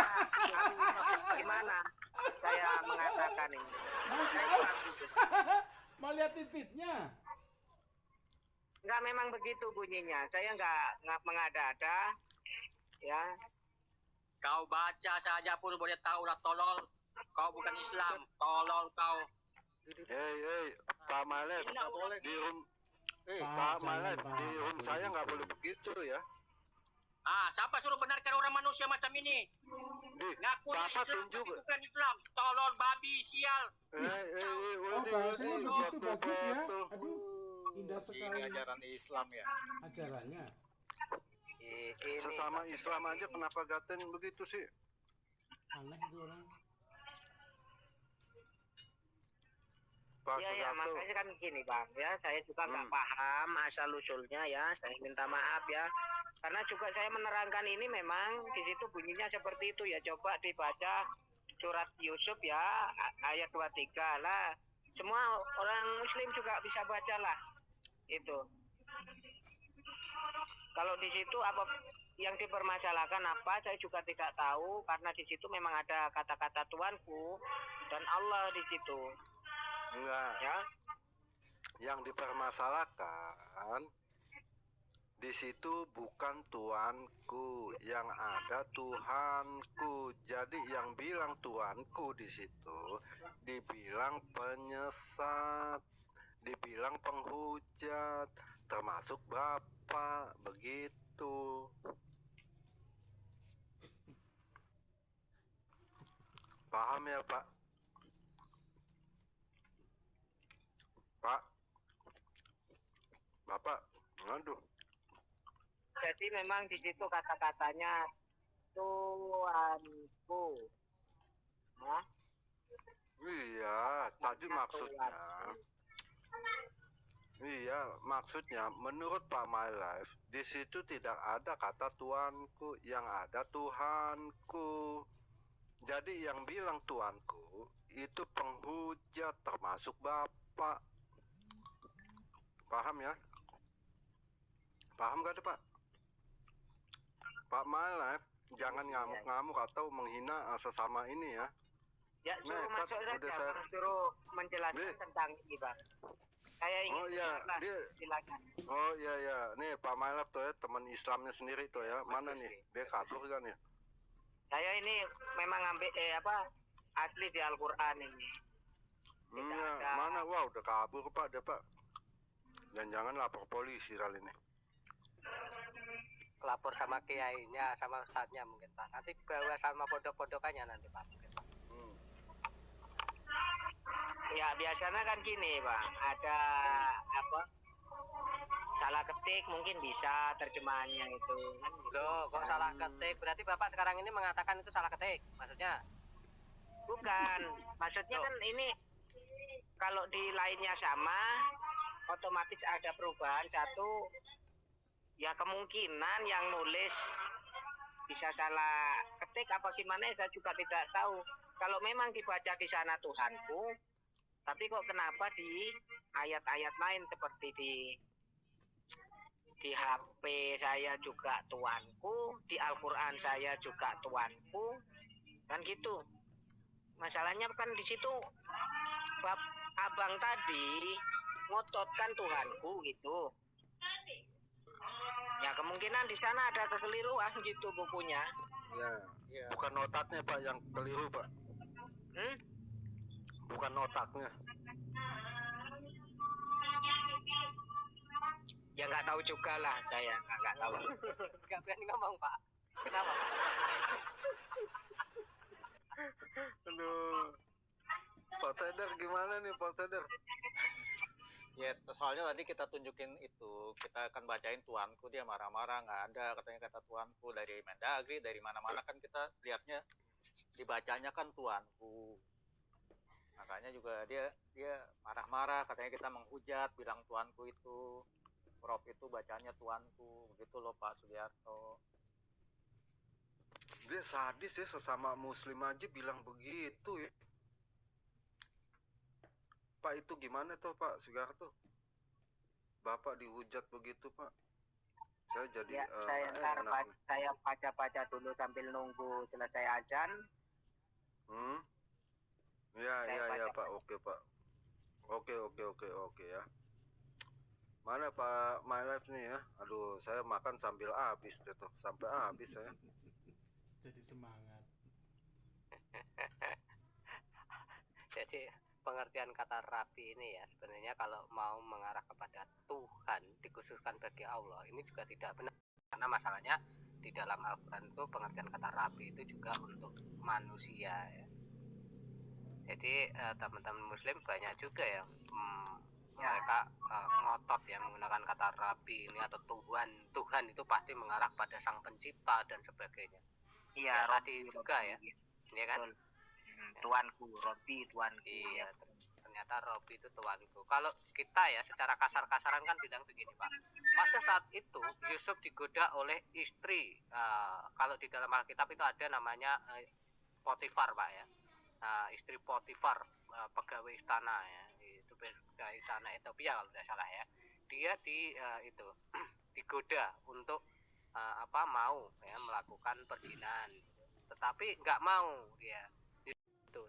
F: Gimana bagaimana saya mengatakan ini.
E: Masya
F: Saya
E: Allah.
F: kurang jujur.
E: Mau lihat titiknya.
F: Enggak, memang begitu bunyinya. Saya enggak mengada-ada. Ya,
B: Kau baca saja pun boleh tahu lah, tolol. Kau bukan Islam, tolol kau.
C: Hei, Pak Malek,
B: Tidak boleh.
C: di room,
E: Pak,
C: Pak
E: jangan,
C: Malek,
E: Pak.
C: di room
E: Boleh
C: saya nggak
E: gitu.
C: boleh begitu ya.
B: Siapa suruh benarkan orang manusia macam ini?
C: Di,
B: Ngaku
C: Bapak
B: Islam,
C: tunjuk.
B: tapi bukan Islam. Tolol, babi, sial.
E: Oh, bahasanya begitu bagus ya. Aduh, indah
D: Ini
E: sekali
D: ajaran Islam ya.
E: ajarannya.
A: Ini
C: Sesama Islam aja kenapa gaten begitu sih?
E: Aneh itu orang.
C: Pak
F: ya,
C: Sugarto.
F: makanya kan gini Bang, ya saya juga nggak
C: Hmm.
F: paham asal usulnya ya, saya minta maaf ya, karena juga saya menerangkan ini memang di situ bunyinya seperti itu ya, coba dibaca surat Yusuf ya, ayat 23 lah, semua orang Muslim juga bisa baca lah, itu. Kalau di situ apa yang dipermasalahkan apa, saya juga tidak tahu, karena di situ memang ada kata-kata Tuanku dan Allah di situ,
C: Enggak,
F: ya.
C: yang dipermasalahkan di situ bukan Tuanku, yang ada Tuhanku. Jadi yang bilang Tuanku di situ dibilang penyesat, dibilang penghujat, termasuk Bapak, begitu. Paham ya, Pak? Pak, Bapak, aduh.
F: Jadi memang di situ kata-katanya Tuanku. Nah,
C: Iya, tadi maksudnya. Iya, maksudnya menurut Pak My Life di situ tidak ada kata Tuanku, yang ada Tuhanku. Jadi yang bilang Tuanku itu penghujat, termasuk Bapak. Paham ya? Paham gak tuh Pak? Pak My Life, jangan ngamuk-ngamuk atau menghina sesama ini ya.
F: ya suruh
C: Nah,
F: masuk
C: Pak,
F: saja,
C: udah saya-
F: Bang. Suruh menjelaskan
C: Nih.
F: tentang ini, Bang. Saya ingin
C: Oh iya,
F: menjelaskan.
C: dia-
F: Silakan.
C: Oh iya ya, nih Pak My Life tuh ya, teman Islamnya sendiri tuh ya. Mana
A: Bagus
C: nih?
A: nih,
C: Dia kabur kan ya?
F: Saya ini memang ambil asli di Al-Qur'an ini. Tidak
C: Ya,
F: ada.
C: mana? Wah, udah kabur Pak, dia Pak. Dan jangan lapor polisi kali ini.
A: lapor sama kiainya, sama ustadznya mungkin Pak. Nanti bawa sama pondok-pondokannya nanti Pak. Mungkin, Pak.
F: Ya biasanya kan gini, Bang. Ada salah ketik mungkin bisa terjemahannya itu kan gitu.
A: Loh, kok salah ketik? Berarti Bapak sekarang ini mengatakan itu salah ketik, maksudnya?
F: Bukan, maksudnya
A: Loh.
F: kan ini kalau di lainnya sama, otomatis ada perubahan satu. Ya kemungkinan yang nulis bisa salah ketik apa gimana saya juga tidak tahu. Kalau memang dibaca di sana Tuhanku, tapi kok kenapa di ayat-ayat lain seperti di HP saya juga Tuanku, di Al-Qur'an saya juga Tuanku, kan gitu. Masalahnya kan di situ abang tadi ngototkan Tuhanku gitu. Ya kemungkinan di sana ada kekeliruan gitu bukunya.
C: Ya, bukan otaknya Pak yang keliru Pak. Bukan otaknya.
F: Ya nggak tahu juga lah saya nggak tahu.
A: Nggak berani ngomong Pak. Kenapa Pak?
C: Aduh. Pak Seder gimana nih Pak Seder?
D: Ya, soalnya tadi kita tunjukin itu, kita akan bacain Tuanku, dia marah-marah, nggak ada katanya kata Tuanku dari Mendagri, dari mana-mana kan kita lihatnya dibacanya kan Tuanku. Makanya juga dia marah-marah, katanya kita menghujat, bilang Tuanku itu, Prof itu bacanya Tuanku, begitu loh Pak Sugiarto.
C: Dia sadis ya, sesama muslim aja bilang begitu ya. Pak itu gimana tuh Pak Sugarto? Bapak dihujat begitu Pak. Saya jadi
F: Ya saya
C: enak nih.
F: saya baca-baca dulu sambil nunggu selesai azan.
C: Ya,
F: Saya
C: ya, ya,
F: baca.
C: Pak. Oke, Pak. Oke ya. Mana Pak My Life nih ya? Aduh, saya makan sambil habis deh tuh. Sampai habis saya.
E: Jadi semangat.
A: Jadi pengertian kata rabi ini ya sebenarnya kalau mau mengarah kepada Tuhan dikhususkan bagi Allah ini juga tidak benar, karena masalahnya di dalam Al-Quran itu pengertian kata rabi itu juga untuk manusia ya. Jadi teman-teman muslim banyak juga yang mereka ngotot ya menggunakan kata rabi ini atau Tuhan itu pasti mengarah pada sang pencipta dan sebagainya.
F: Iya,
A: Ya tadi juga ya, ya kan?
F: Tuanku, Robi tuanku.
A: Iya, ternyata Robi itu tuanku. Kalau kita ya secara kasar-kasaran kan bilang begini Pak. Pada saat itu Yusuf digoda oleh istri. Kalau di dalam Alkitab itu ada namanya Potifar Pak ya. Istri Potifar, pegawai istana ya. Itu pegawai istana Ethiopia kalau tidak salah ya. Dia itu digoda untuk mau ya melakukan perzinahan. Tetapi nggak mau dia.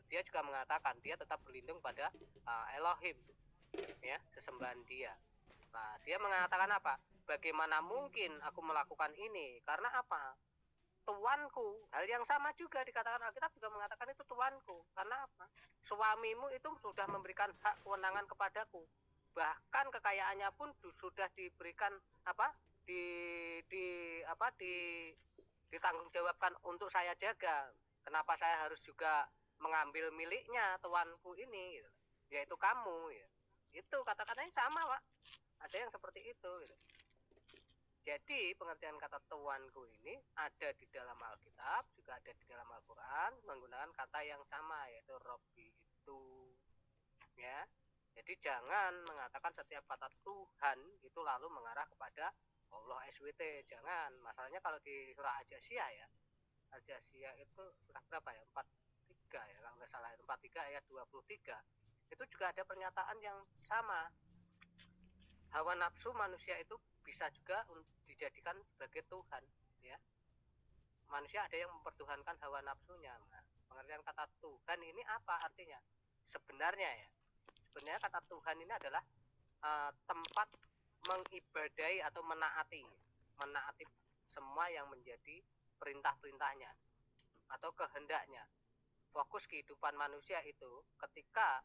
A: Dia juga mengatakan dia tetap berlindung pada Elohim ya, sesembahan dia. Nah, dia mengatakan apa? Bagaimana mungkin aku melakukan ini? Karena apa? Tuanku. Hal yang sama juga dikatakan Alkitab juga mengatakan itu tuanku. Karena apa? Suamimu itu sudah memberikan hak kewenangan kepadaku. Bahkan kekayaannya pun sudah diberikan ditanggungjawabkan untuk saya jaga. Kenapa saya harus juga mengambil miliknya tuanku ini gitu. Yaitu kamu ya. Itu kata-katanya sama Pak, ada yang seperti itu gitu. Jadi pengertian kata tuanku ini ada di dalam Alkitab juga ada di dalam Al-Quran menggunakan kata yang sama yaitu Robbi itu ya. Jadi jangan mengatakan setiap kata Tuhan itu lalu mengarah kepada Allah SWT, jangan. Masalahnya kalau di surah Al-Jasiyah ya, Al-Jasiyah itu surah berapa ya, 43 ya kalau nggak salah, 43 ayat 23 itu juga ada pernyataan yang sama. Hawa nafsu manusia itu bisa juga dijadikan sebagai Tuhan ya. Manusia ada yang mempertuhankan hawa nafsunya. Nah, pengertian kata Tuhan ini apa artinya sebenarnya ya? Sebenarnya kata Tuhan ini adalah tempat mengibadai atau menaati semua yang menjadi perintah-perintahnya atau kehendaknya. Fokus kehidupan manusia itu ketika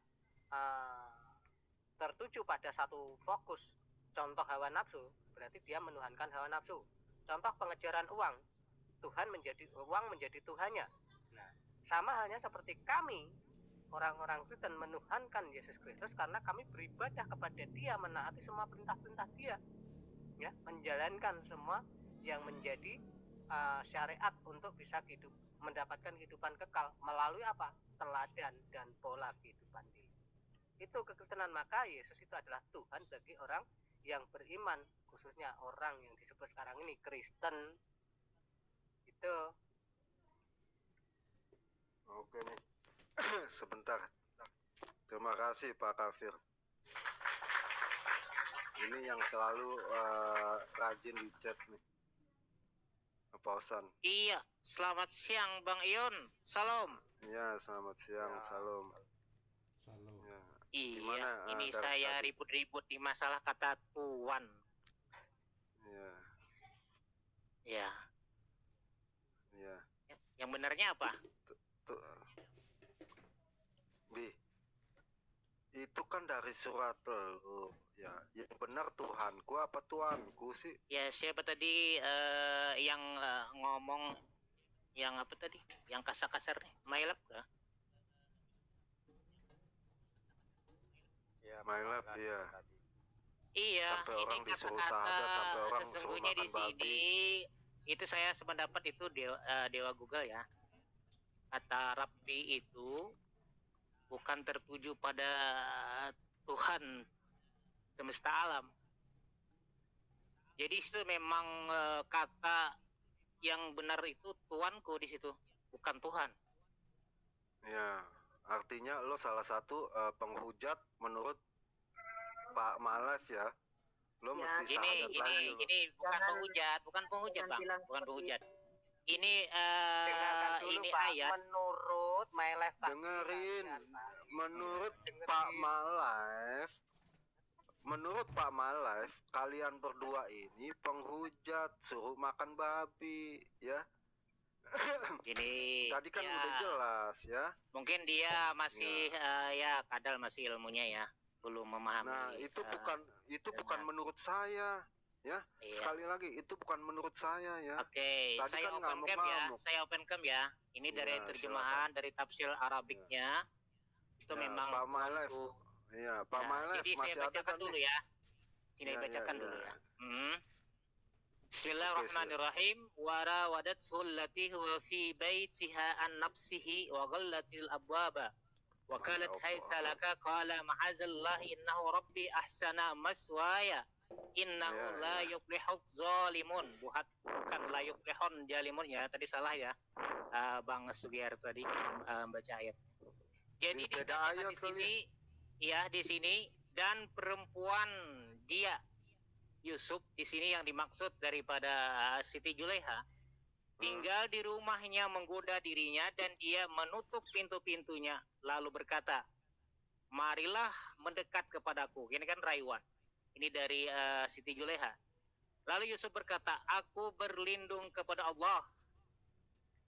A: tertuju pada satu fokus, contoh hawa nafsu, berarti dia menuhankan hawa nafsu. Contoh pengejaran uang, uang menjadi Tuhannya. Nah, sama halnya seperti kami orang-orang Kristen menuhankan Yesus Kristus karena kami beribadah kepada Dia, menaati semua perintah-perintah Dia, ya, menjalankan semua yang menjadi syariat untuk bisa mendapatkan kehidupan kekal melalui apa? Teladan dan pola kehidupan dia. Itu kekristenan. Maka Yesus itu adalah Tuhan bagi orang yang beriman, khususnya orang yang disebut sekarang ini Kristen. Itu.
C: Oke nih. Sebentar. Terima kasih Pak Kafir. Ini yang selalu rajin di chat nih. Pausan.
G: Iya, selamat siang Bang Ion. Salam.
C: Iya, selamat siang.
A: Ya.
C: Salam.
E: Salam.
C: Ya.
G: Iya,
C: Gimana,
G: ini
C: dari
G: saya
C: tadi?
G: ribut-ribut di masalah kata tuan.
C: Iya.
G: Ya.
C: Iya.
G: Yang benarnya apa?
C: Tuh. Bi. Itu kan dari surat lu. Ya, yang benar Tuhanku apa tuanku sih?
G: Ya, siapa tadi yang ngomong yang apa tadi? Yang kasar-kasar nih, Mailap kah?
D: Ya,
C: My Love, iya.
G: Iya,
C: Sampai
G: ini
C: orang disuruh
G: kata-kata
C: sahadat, sampai orang suruh
G: sesungguhnya
C: makan
G: di sini
C: babi.
G: itu saya sependapat itu Dewa Google ya. Kata Rabbi itu bukan tertuju pada Tuhan semesta alam. Jadi itu memang kata yang benar itu tuanku di situ, bukan Tuhan.
C: Ya, artinya lo salah satu penghujat menurut Pak Malef ya. Lo
F: Ya,
C: mesti
G: Ini
C: sahadat lagi lo.
G: bukan
F: Jangan-
G: penghujat, bukan penghujat
F: jangan
G: Bang,
F: bilang
G: bukan
F: seperti
G: penghujat. ini
A: Dengarkan dulu
G: ini
A: Pak,
G: ayat.
A: menurut My Life tadi
C: Dengerin.
A: kalian, Pak.
C: Menurut
A: Dengerin.
C: Pak Malive, menurut Pak Malive, kalian berdua ini penghujat, suruh makan babi, ya.
G: Ini
C: Tadi kan
G: ya,
C: udah jelas, ya.
G: mungkin dia masih ya kadal masih ilmunya ya, belum memahami.
C: Nah, itu bukan
G: benar.
C: menurut saya, ya.
G: Iya.
C: Sekali lagi, itu bukan menurut saya, ya.
G: Oke,
C: Tadi
G: saya
C: kan
G: open cam ya,
C: ngamuk-ngamuk.
G: saya open cam ya. Ini dari
C: Ya,
G: terjemahan dari tafsir Arabiknya. Itu
C: Ya,
G: memang
C: Pak Malive.
G: tuanku.
C: Iya, Pak
G: Nah,
C: Malive
G: jadi saya
C: masih ada
G: bacakan
C: kan
G: dulu
C: nih?
G: ya. Sini
C: Ya,
G: bacakan
C: ya,
G: dulu
C: ya.
G: ya. Bismillahirrahmanirrahim. Wa rawadathu allati huwa fi baitiha an nafsihi wa ghallatil abwaba. Wa qalat hayta laka qala ma'azallahi innahu rabbi ahsana maswaya. Innahu
C: Ya,
G: la
C: ya.
G: yuflihuz zalimun. Bukan la yuflihun jalimun ya. Tadi salah ya. Bang Sugiyar tadi baca ayat. Jadi
C: Beda
G: dikatakan
C: ayat
G: di sini ya, di sini dan perempuan dia Yusuf di sini yang dimaksud daripada Siti Juleha tinggal di rumahnya menggoda dirinya dan dia menutup pintu-pintunya lalu berkata, marilah mendekat kepadaku. Ini kan rayuan. Ini dari Siti Juleha. Lalu Yusuf berkata, aku berlindung kepada Allah.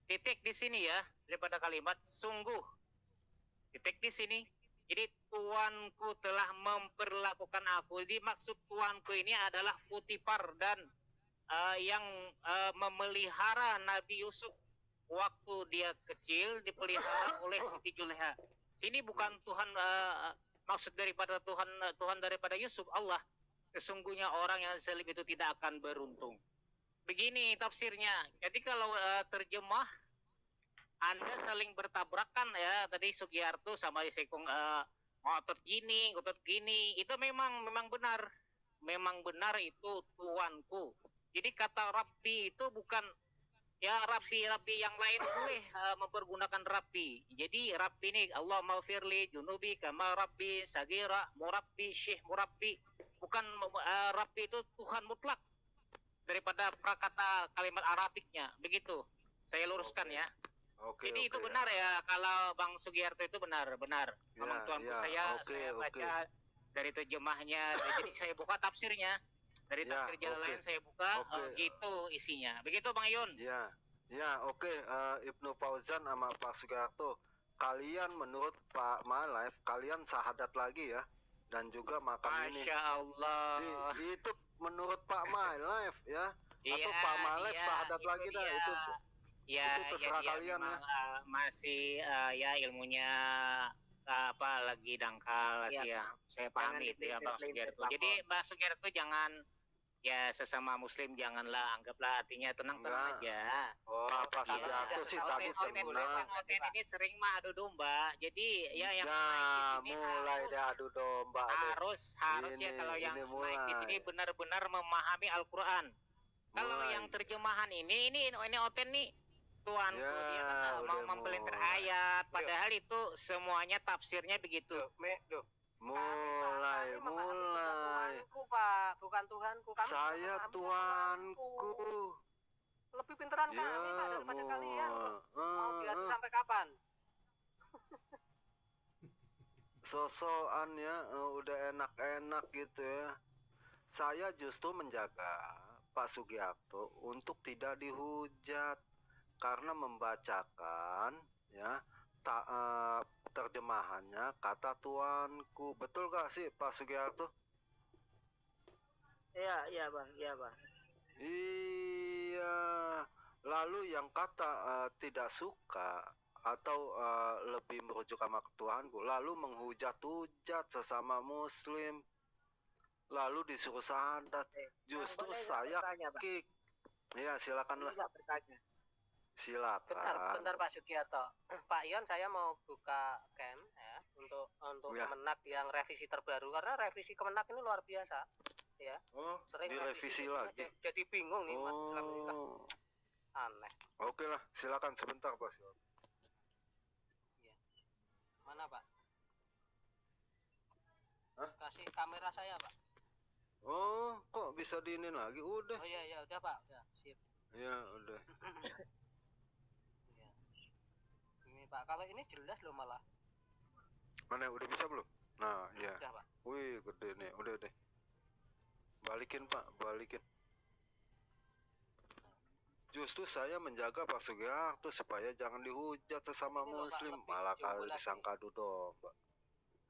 G: Titik di sini ya, daripada kalimat sungguh. Titik di sini. Jadi tuanku telah memperlakukan aku. Jadi maksud tuanku ini adalah Futifar dan yang memelihara Nabi Yusuf waktu dia kecil, dipelihara oleh Siti Juleha. Sini bukan Tuhan, maksud daripada Tuhan daripada Yusuf, Allah. Sesungguhnya orang yang zalim itu tidak akan beruntung. Begini tafsirnya. Jadi kalau terjemah Anda saling bertabrakan ya, tadi Sugiarto sama Sekong ngotot gini, itu memang benar. Memang benar itu tuanku. Jadi kata Rabbi itu bukan ya Rabbi yang lain boleh mempergunakan Rabbi. Jadi Rabbi ini Allah maghfirli junubi kama Rabbi sagira murabbi syekh murabbi. Bukan Rabbi itu Tuhan mutlak daripada prakata kalimat Arabiknya. Begitu. Saya luruskan ya. Jadi itu benar ya, kalau Bang Sugiarto itu benar. Memang tuanku saya baca dari terjemahnya. Jadi saya buka tafsirnya. Dari tafsir jalan lain saya buka, gitu isinya. Begitu Bang Yun?
C: Oke. Ibnu Fauzan sama Pak Sugiarto, kalian menurut Pak Malive, kalian sahadat lagi ya, dan juga makan ini.
G: Masya Allah.
C: Itu menurut Pak Malive ya,
G: iya,
C: atau Pak Malive sahadat lagi dah itu.
G: Ya,
C: itu terserah kalian
G: memang,
C: ya.
G: Masih ya ilmunya apa lagi dangkal sih ya. Saya pahami itu ya Bang Sugiarto. Jadi Bang Sugiarto jangan ya sesama muslim janganlah anggaplah artinya tenang-tenang aja.
C: Pak Sugiarto sih tadi tenang.
G: Konten ini sering mah adu domba. Jadi ya yang
C: mulai deh adu domba.
G: Harus ya kalau yang naik di sini benar-benar memahami Al-Qur'an. Kalau yang terjemahan ini oten nih tuanku dia kan mau mempelintir ayat, padahal itu semuanya tafsirnya begitu.
C: Mulai.
A: Tuanku Pak, bukan Tuhanku. Kami
C: saya tuanku.
A: Lebih pinteran kami Pak daripada kalian kok. Mau diadu sampai kapan?
C: Sosokan ya, udah enak-enak gitu ya. Saya justru menjaga Pak Sugiarto untuk tidak dihujat karena membacakan ya terjemahannya kata tuanku. Betul gak sih Pak Sugiarto?
F: Iya bang.
C: Iya. Lalu yang kata tidak suka atau lebih merujuk sama Tuhanku, lalu menghujat-hujat sesama muslim, lalu disuruh sahadat. Justru saya kick. Ya silakanlah. Silakan.
A: Bentar Pak Sugiarto. Pak Ion, saya mau buka cam ya untuk Kemenak yang revisi terbaru karena revisi Kemenak ini luar biasa ya. Sering
C: direvisi lagi.
A: Jadi bingung nih umat Islam ini lah. Aneh.
C: Oke lah, silakan sebentar Pak.
A: Iya. Mana Pak? Kasih kamera saya Pak.
C: Oh, kok bisa diinin lagi? Udah.
A: Oh iya udah Pak, udah sip.
C: Ya udah.
A: Pak. Kalau ini jelas loh malah.
C: Mana udah bisa belum? Nah, iya.
A: Udah, Pak.
C: Wih, gede nih. Udah deh. Balikin, Pak. Balikin. Justru saya menjaga Pak Sugiharto supaya jangan dihujat sesama
A: Ini loh, Pak,
C: muslim.
A: lebih
C: Malah
A: jauh
C: kali
A: lagi.
C: disangka domba.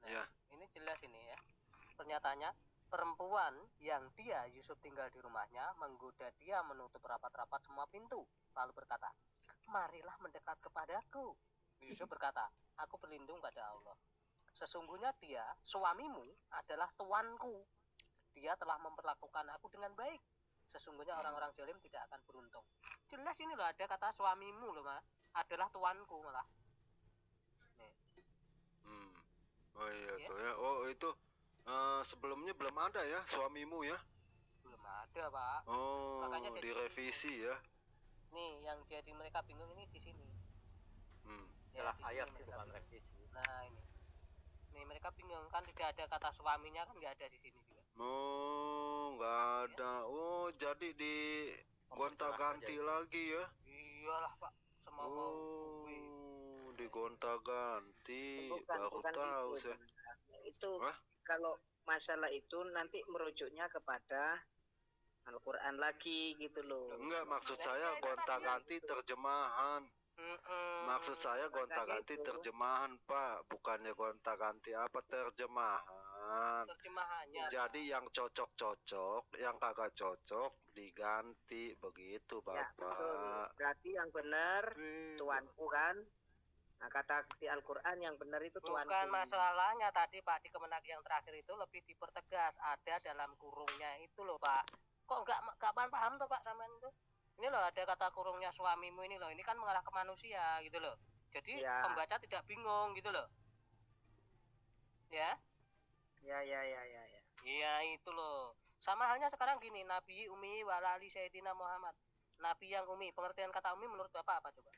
A: Nah,
C: Ya.
A: ini jelas ini ya. Pernyataannya, perempuan yang dia Yusuf tinggal di rumahnya menggoda dia menutup rapat-rapat semua pintu, lalu berkata, marilah mendekat kepadaku. Yusuf berkata, aku berlindung pada Allah. Sesungguhnya dia, suamimu, adalah tuanku. Dia telah memperlakukan aku dengan baik. Sesungguhnya orang-orang zalim tidak akan beruntung. Jelas ini loh, ada kata suamimu loh, Ma. Adalah tuanku malah.
C: Oh iya
A: Ya.
C: tuh ya. Oh itu sebelumnya belum ada ya suamimu ya?
A: Belum ada, Pak.
C: Oh,
A: Makanya jadi-
C: direvisi ya.
A: Nih, yang jadi mereka bingung ini di sini.
C: Hmm.
A: Ya,
D: Jelas
A: di sini
D: ayat
A: mereka
D: itu kan
A: bingung.
D: revisi.
A: Nah, ini. Nih, mereka bingung kan tidak ada kata suaminya kan nggak ada di sini juga.
C: Oh, nggak ada. Oh, jadi di gonta-ganti lagi ya?
A: Iyalah, Pak. Semau mau gue.
C: Oh, digonta-ganti. Baru
F: bukan
C: tahu
F: gitu.
C: saya.
F: Itu
C: Hah?
F: kalau masalah itu nanti merujuknya kepada Al-Quran lagi gitu loh.
C: Enggak, maksud
A: Ya,
C: saya
A: itu tadi
C: gonta-ganti terjemahan. Maksud saya gonta-ganti
F: itu.
C: terjemahan, Pak. Bukannya gonta-ganti apa terjemahan.
A: Terjemahannya.
C: Jadi yang cocok-cocok, yang kagak cocok diganti begitu,
F: Ya, betul.
C: Bapak.
F: Berarti yang benar
C: Gitu.
F: tuanku kan. Nah, kata di Al-Quran yang benar itu tuanku.
A: Bukan masalahnya tadi Pak di Kemenak yang terakhir itu lebih dipertegas ada dalam kurungnya itu loh Pak. Kok nggak paham tuh Pak sama itu? Ini loh ada kata kurungnya suamimu ini loh. Ini kan mengarah ke manusia gitu loh. Jadi
F: Ya.
A: pembaca tidak bingung gitu loh. Ya.
F: Ya.
A: Iya itu loh. Sama halnya sekarang gini, Nabi Umi walali Sayyidina Muhammad. Nabi yang Umi, pengertian kata Umi menurut Bapak apa coba?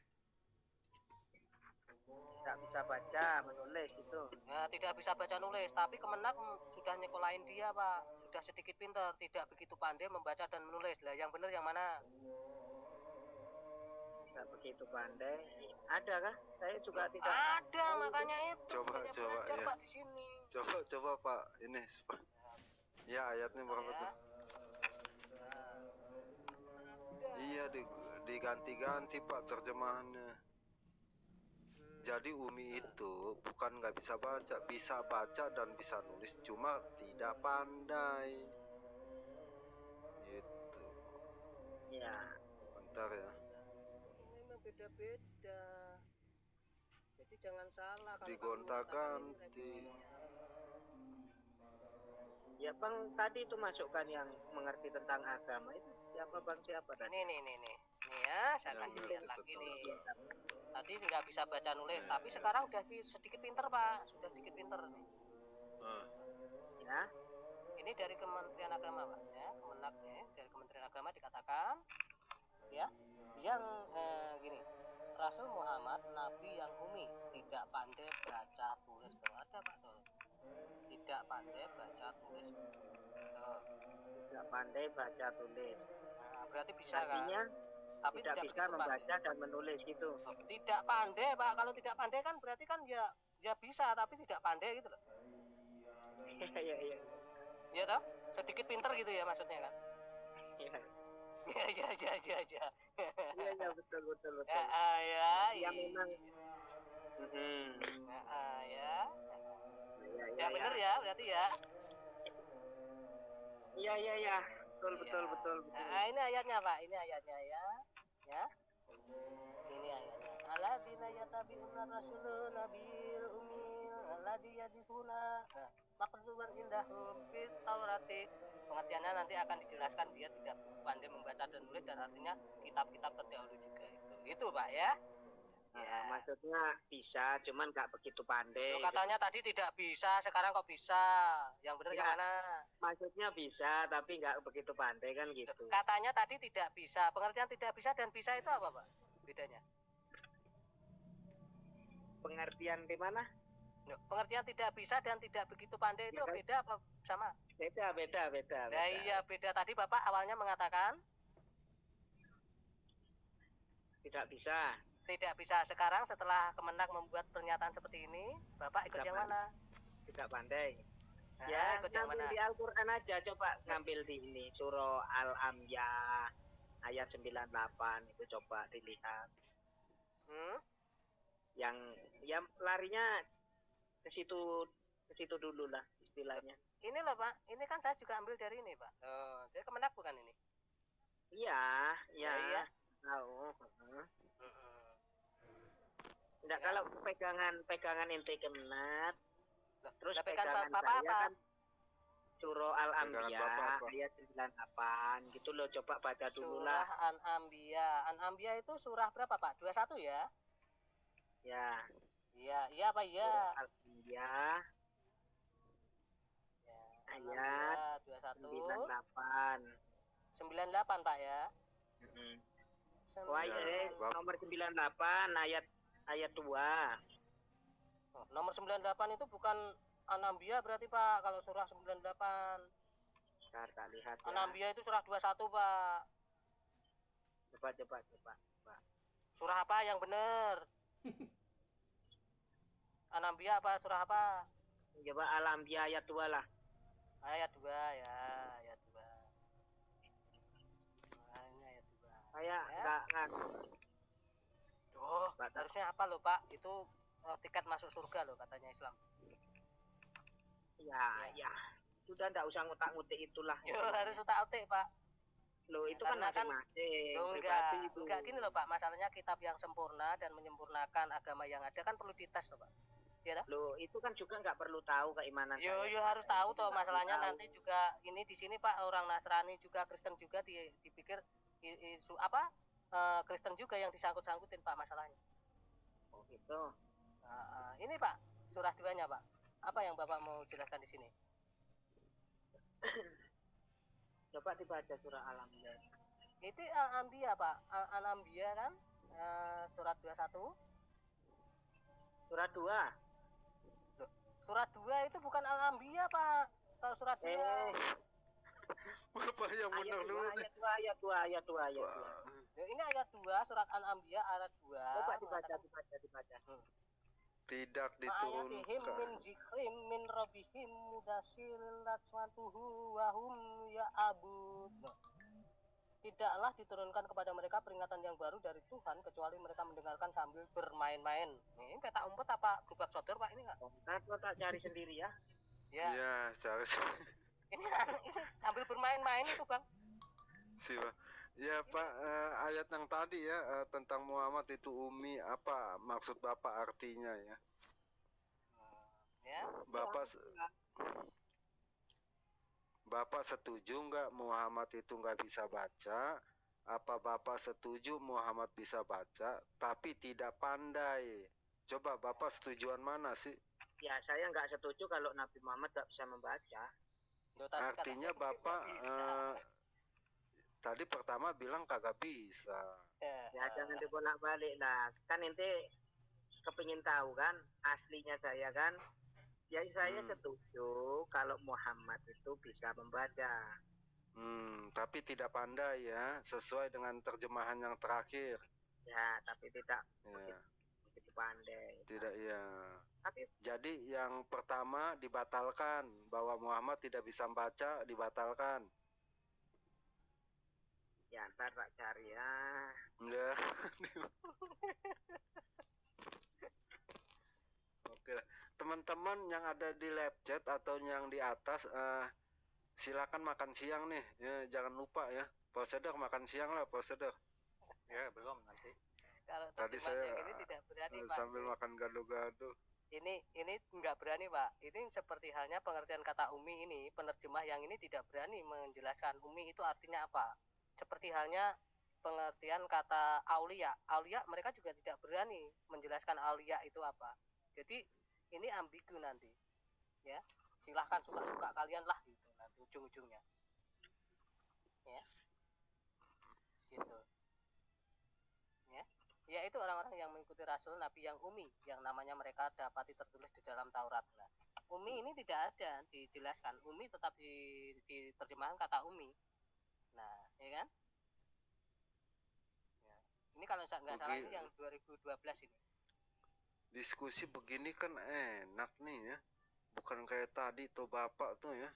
F: Tidak bisa baca, menulis itu.
A: Ya, tidak bisa baca nulis, tapi Kemenak sudah nyekolahin dia, Pak. Sudah sedikit pintar, tidak begitu pandai membaca dan menulis. Lah, yang benar yang mana?
F: Tidak begitu pandai. Ada kah? Saya juga tidak.
A: Ada, makanya itu.
C: Coba,
A: Banyak
C: coba,
A: belajar,
C: ya.
A: Pak, di sini.
C: Coba Pak, ini. Ya, ayatnya berapa
A: Ya.
C: tuh?
A: Nah.
C: Iya, diganti-ganti Pak terjemahannya. Jadi Umi itu bukan nggak bisa baca dan bisa nulis, cuma tidak pandai. Gitu.
F: Ya.
C: Bentar ya.
A: Memang beda-beda. Jadi jangan salah kalau
C: Digonta-ganti.
F: Ya Bang, tadi itu masukkan yang mengerti tentang agama itu siapa Bang siapa tadi?
A: Nih. Nih ya, saya
C: Yang
A: kasih
C: benar,
A: lihat
C: betul,
A: lagi
C: betul.
A: nih. Tadi nggak bisa baca nulis, tapi sekarang udah sedikit pinter Pak, sudah sedikit pinter nih.
F: Ya.
A: Ini dari Kementerian Agama Pak, ya, Kemenak ya, dari Kementerian Agama dikatakan, ya, yang gini, Rasul Muhammad Nabi yang umi tidak pandai baca tulis tuh ada Pak tuh, tidak pandai baca tulis tuh.
F: Tidak pandai baca tulis.
A: Nah, berarti bisa
F: Artinya
A: kan? Tapi
F: tidak bisa
A: begitu
F: membaca
A: pandai.
F: dan menulis gitu.
A: Oh, tidak pandai Pak, kalau tidak pandai kan berarti kan ya bisa tapi tidak pandai gitu loh.
F: Iya.
A: Ya toh? Sedikit pinter gitu ya maksudnya kan?
F: Iya.
A: Ya.
F: Iya betul.
A: Ya.
F: memang.
A: Ya.
F: Ya.
A: Ya bener ya berarti ya.
F: Iya. Betul.
A: Nah, ini ayatnya Pak, ini ayatnya ya. Ya. Ini ayatnya. Alladzina yatabi'una rasulun nabil umil alladzi yadifuna. Nah, maktuban indahum fit taurati. Pengertiannya nanti akan dijelaskan dia tidak pandai membaca dan menulis dan artinya kitab-kitab terdahulu juga itu. Itu Pak ya. Ya.
F: Maksudnya bisa, cuman nggak begitu pandai.
A: Loh, katanya tadi tidak bisa, sekarang kok bisa. Yang benar yang mana?
F: Maksudnya bisa, tapi nggak begitu pandai kan gitu.
A: Katanya tadi tidak bisa. Pengertian tidak bisa dan bisa itu apa, Pak? Bedanya?
F: Pengertian di mana?
A: Loh, pengertian tidak bisa dan tidak begitu pandai itu
F: Ya kan?
A: beda apa sama?
F: Beda.
A: Nah, iya beda. Tadi Bapak awalnya mengatakan
F: Tidak bisa.
A: tidak bisa sekarang setelah Kemenak membuat pernyataan seperti ini, Bapak ikut
F: Tidak
A: yang mana?
F: Tidak pandai.
A: Nah,
F: Ya,
A: ikut yang
F: ngambil
A: mana?
F: di Al-Quran aja, coba ngambil di ini surah Al-Anbiya ayat 98 itu coba dilihat.
A: Hmm?
F: Yang larinya ke situ dulu lah istilahnya.
A: Ini loh Pak, ini kan saya juga ambil dari ini Pak. Oh, jadi Kemenak bukan ini?
F: Iya,
A: Ya, iya.
F: tahu.
A: Mm-mm.
F: Enggak,
A: Ya.
F: kalau pegangan ente Kemenat, terus
A: Lah, pegangan
F: pegangan
A: Bapak
F: saya
A: apa?
F: kan surah Al-Anbiya
C: Pegangan Bapak apa?
F: ayat 98 gitu loh, coba baca dulu lah.
A: Surah An-Anbiya. An-Anbiya itu surah berapa Pak? 21 ya?
F: Ya,
A: Iya, iya Pak, iya.
F: surah Al-Anbiya
A: Ya,
F: ayat
A: An-Anbiya 21.
F: 98.
A: 98 Pak ya.
F: Mm-mm.
A: 98.
F: Nomor 98 ayat 2.
A: Oh, nomor 98 itu bukan An-Anbiya berarti Pak, kalau surah 98.
F: Bentar, tak lihat ya.
A: An-Anbiya itu surah 21 Pak.
F: Coba.
A: Surah apa yang benar? An-Anbiya apa? Surah apa?
F: Coba Al-Anbiya ayat 2 lah.
A: Ayat 2 ya, ayat 2. Nah, ini ayat 2.
F: Saya
A: Ya.
F: enggak
A: Duh,
F: Baca.
A: harusnya apa loh Pak? Itu tiket masuk surga loh katanya Islam.
F: ya. Sudah enggak usah ngutak-ngutik itulah.
A: Yo, harus utak-utik Pak.
F: Loh,
A: Ya,
F: itu kan
A: karena kan-
F: masing-masing
A: Loh,
F: pribadi itu.
A: enggak gini loh Pak, masalahnya kitab yang sempurna dan menyempurnakan agama yang ada kan perlu dites loh Pak.
F: Loh, itu kan juga nggak perlu tahu keimanan
A: Yo
F: saya.
A: harus tahu toh,
F: Nggak
A: masalahnya
F: perlu
A: nanti
F: tahu.
A: juga ini di sini Pak, orang Nasrani juga Kristen juga dipikir Kristen juga yang disangkut-sangkutin Pak masalahnya.
F: Oh, gitu.
A: Ini Pak, surah 2-nya Pak. Apa yang Bapak mau jelaskan di sini?
F: Coba dibaca surah Al-Anbiya.
A: Itu Al-Anbiya Pak, Al-Anbiya kan, surat 21.
F: Surah 2.
A: Surat 2 itu bukan Al-Anbiya Pak. Kalau surat 2
C: Bapak yang benar dulu nih.
F: Ayat 2.
A: ini ayat 2 surat Al-Anbiya ayat 2.
F: Coba dibaca.
C: Tidak
A: Ma'ayatihim min
C: diturunkan.
A: zikrim min rabbihim mudasilil latsmatuhu wa hum ya'abud. Tidaklah diturunkan kepada mereka peringatan yang baru dari Tuhan kecuali mereka mendengarkan sambil bermain-main. Ini petak umpet apa gerobak sodor Pak ini enggak?
F: Nah, tak cari sendiri ya.
A: Ya.
C: Iya, cari
A: Ini sambil bermain-main itu Bang.
C: sih, Pak. Ya Pak, ayat yang tadi ya tentang Muhammad itu umi, apa maksud Bapak artinya ya?
A: Ya.
C: Bapak setuju nggak Muhammad itu nggak bisa baca? Apa Bapak setuju Muhammad bisa baca tapi tidak pandai? Coba Bapak setujuan mana sih?
F: Ya, saya nggak setuju kalau Nabi Muhammad nggak bisa membaca.
A: Loh, tadi
C: Artinya
A: katanya
C: Bapak
A: nggak bisa.
C: tadi pertama bilang kagak bisa.
F: Ya, jangan dibolak-balik lah. Kan ente kepingin tahu kan aslinya saya kan. Ya, saya setuju kalau Muhammad itu bisa membaca.
C: Tapi tidak pandai ya, sesuai dengan terjemahan yang terakhir.
F: Ya, tapi tidak
C: Ya,
F: begitu pandai.
C: tidak ya.
F: Tapi
C: Jadi yang pertama dibatalkan bahwa Muhammad tidak bisa membaca, dibatalkan.
F: ya ntar tak cari ya.
C: Ya. Oke, teman-teman yang ada di live chat atau yang di atas, silakan makan siang nih. Ya, jangan lupa ya. Prosedur makan siang lah, prosedur.
D: Ya, belum nanti.
A: Kalau
C: Tadi
A: terjemahan
C: saya,
A: yang ini tidak berani Pak.
C: sambil makan gado-gado.
A: Ini nggak berani Pak. Ini seperti halnya pengertian kata umi ini, penerjemah yang ini tidak berani menjelaskan umi itu artinya apa. Seperti halnya pengertian kata aulia. Aulia mereka juga tidak berani menjelaskan aulia itu apa. Jadi ini ambigu nanti. Ya. Silahkan suka-suka kalian lah gitu nanti ujung-ujungnya. Ya. Gitu. Ya itu orang-orang yang mengikuti Rasul Nabi yang umi, yang namanya mereka dapati tertulis di dalam Taurat. Nah, umi ini tidak ada dijelaskan. Umi tetap diterjemahkan kata umi. Nah, ya kan? Ya. Ini kalau nggak salah ini
C: Oke.
A: yang 2012 ini.
C: Diskusi begini kan enak nih ya. Bukan kayak tadi tuh Bapak tuh ya.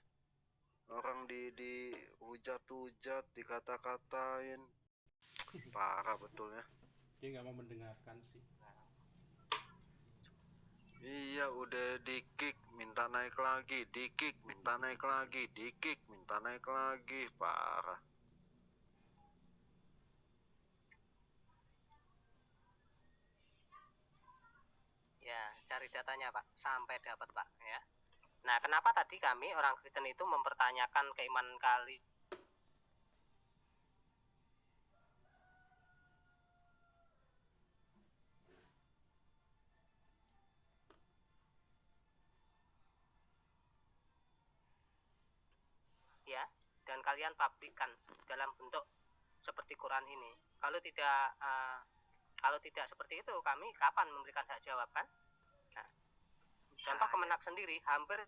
C: Orang di hujat-hujat, dikata-katain. Parah betul ya.
E: Dia nggak mau mendengarkan sih.
C: Iya, udah di-kick, minta naik lagi, di-kick, minta naik lagi, di-kick, minta naik lagi. Parah.
A: Ya, cari datanya Pak, sampai dapat Pak ya. Nah, kenapa tadi kami orang Kristen itu mempertanyakan keimanan kali? Ya, dan kalian publikkan dalam bentuk seperti Quran ini. Kalau tidak seperti itu, kami kapan memberikan hak jawab kan? Nah, contoh Kemenak sendiri hampir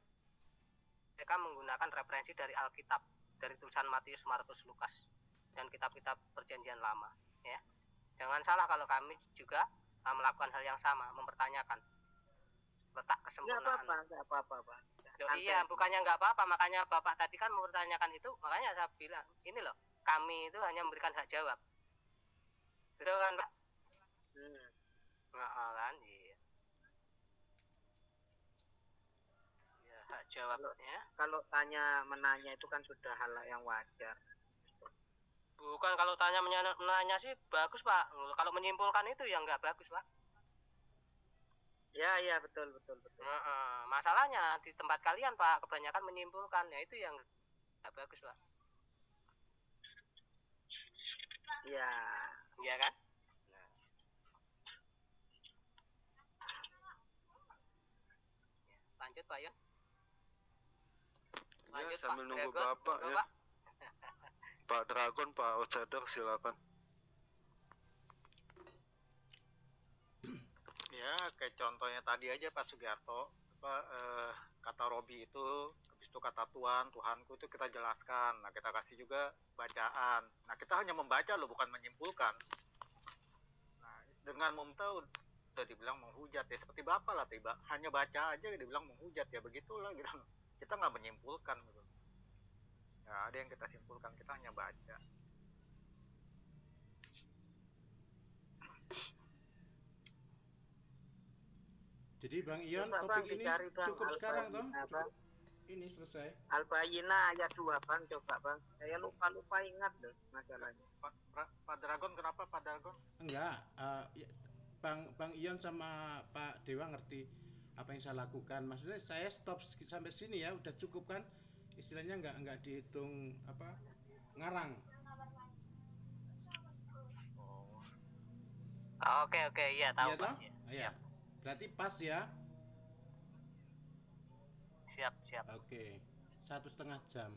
A: mereka menggunakan referensi dari Alkitab, dari tulisan Matius, Markus, Lukas, dan kitab-kitab Perjanjian Lama. Ya, jangan salah kalau kami juga melakukan hal yang sama, mempertanyakan letak kesempurnaan.
F: Nggak apa-apa, Pak.
A: Loh, iya, bukannya nggak apa-apa, makanya Bapak tadi kan mempertanyakan itu, makanya saya bilang, ini loh, kami itu hanya memberikan hak jawab. Betul kan, Pak? Nah, kan, iya. Ya, hak jawabnya.
F: Kalau tanya menanya itu kan sudah hal yang wajar.
A: Bukan, kalau tanya menanya sih bagus, Pak. Kalau menyimpulkan itu yang nggak bagus, Pak.
F: Ya, betul.
A: Masalahnya di tempat kalian Pak kebanyakan menyimpulkan, ya itu yang nggak bagus Pak.
F: Iya.
A: Iya kan? Nah. Lanjut Pak ya.
C: Ya, sambil
A: Pak
C: nunggu
A: Dragon,
C: Bapak ya.
A: Pak.
C: Pak Dragon, Pak Outsider, silakan.
D: Ya, kayak contohnya tadi aja Pak Sugiarto, kata Robi itu, habis itu kata Tuhanku itu kita jelaskan. Nah, kita kasih juga bacaan. Nah, kita hanya membaca loh, bukan menyimpulkan. Nah, dengan Mumtaz udah dibilang menghujat ya, seperti Bapak lah, tiba hanya baca aja dibilang menghujat ya, begitulah gitu. Kita nggak menyimpulkan gitu. Ya, ada yang kita simpulkan, kita hanya baca.
E: Jadi Bang Ion,
F: Coba,
E: topik
F: Bang,
E: ini
F: dicari, Bang,
E: cukup sekarang toh?
F: Bang.
E: Ini selesai.
F: Al-Bayyinah ayat 2 Bang, coba Bang. Saya lupa ingat deh masalahnya.
D: Pak Dragon, kenapa Pak Dragon?
E: Enggak, ya, Bang Ion sama Pak Dewa ngerti apa yang saya lakukan. Maksudnya saya stop sampai sini ya, udah cukup kan? Istilahnya nggak dihitung apa ngarang.
A: Oke, iya tahu
E: Iya
A: Pak.
E: toh? Iya. Berarti pas ya?
A: Siap.
E: Oke. 1,5 jam.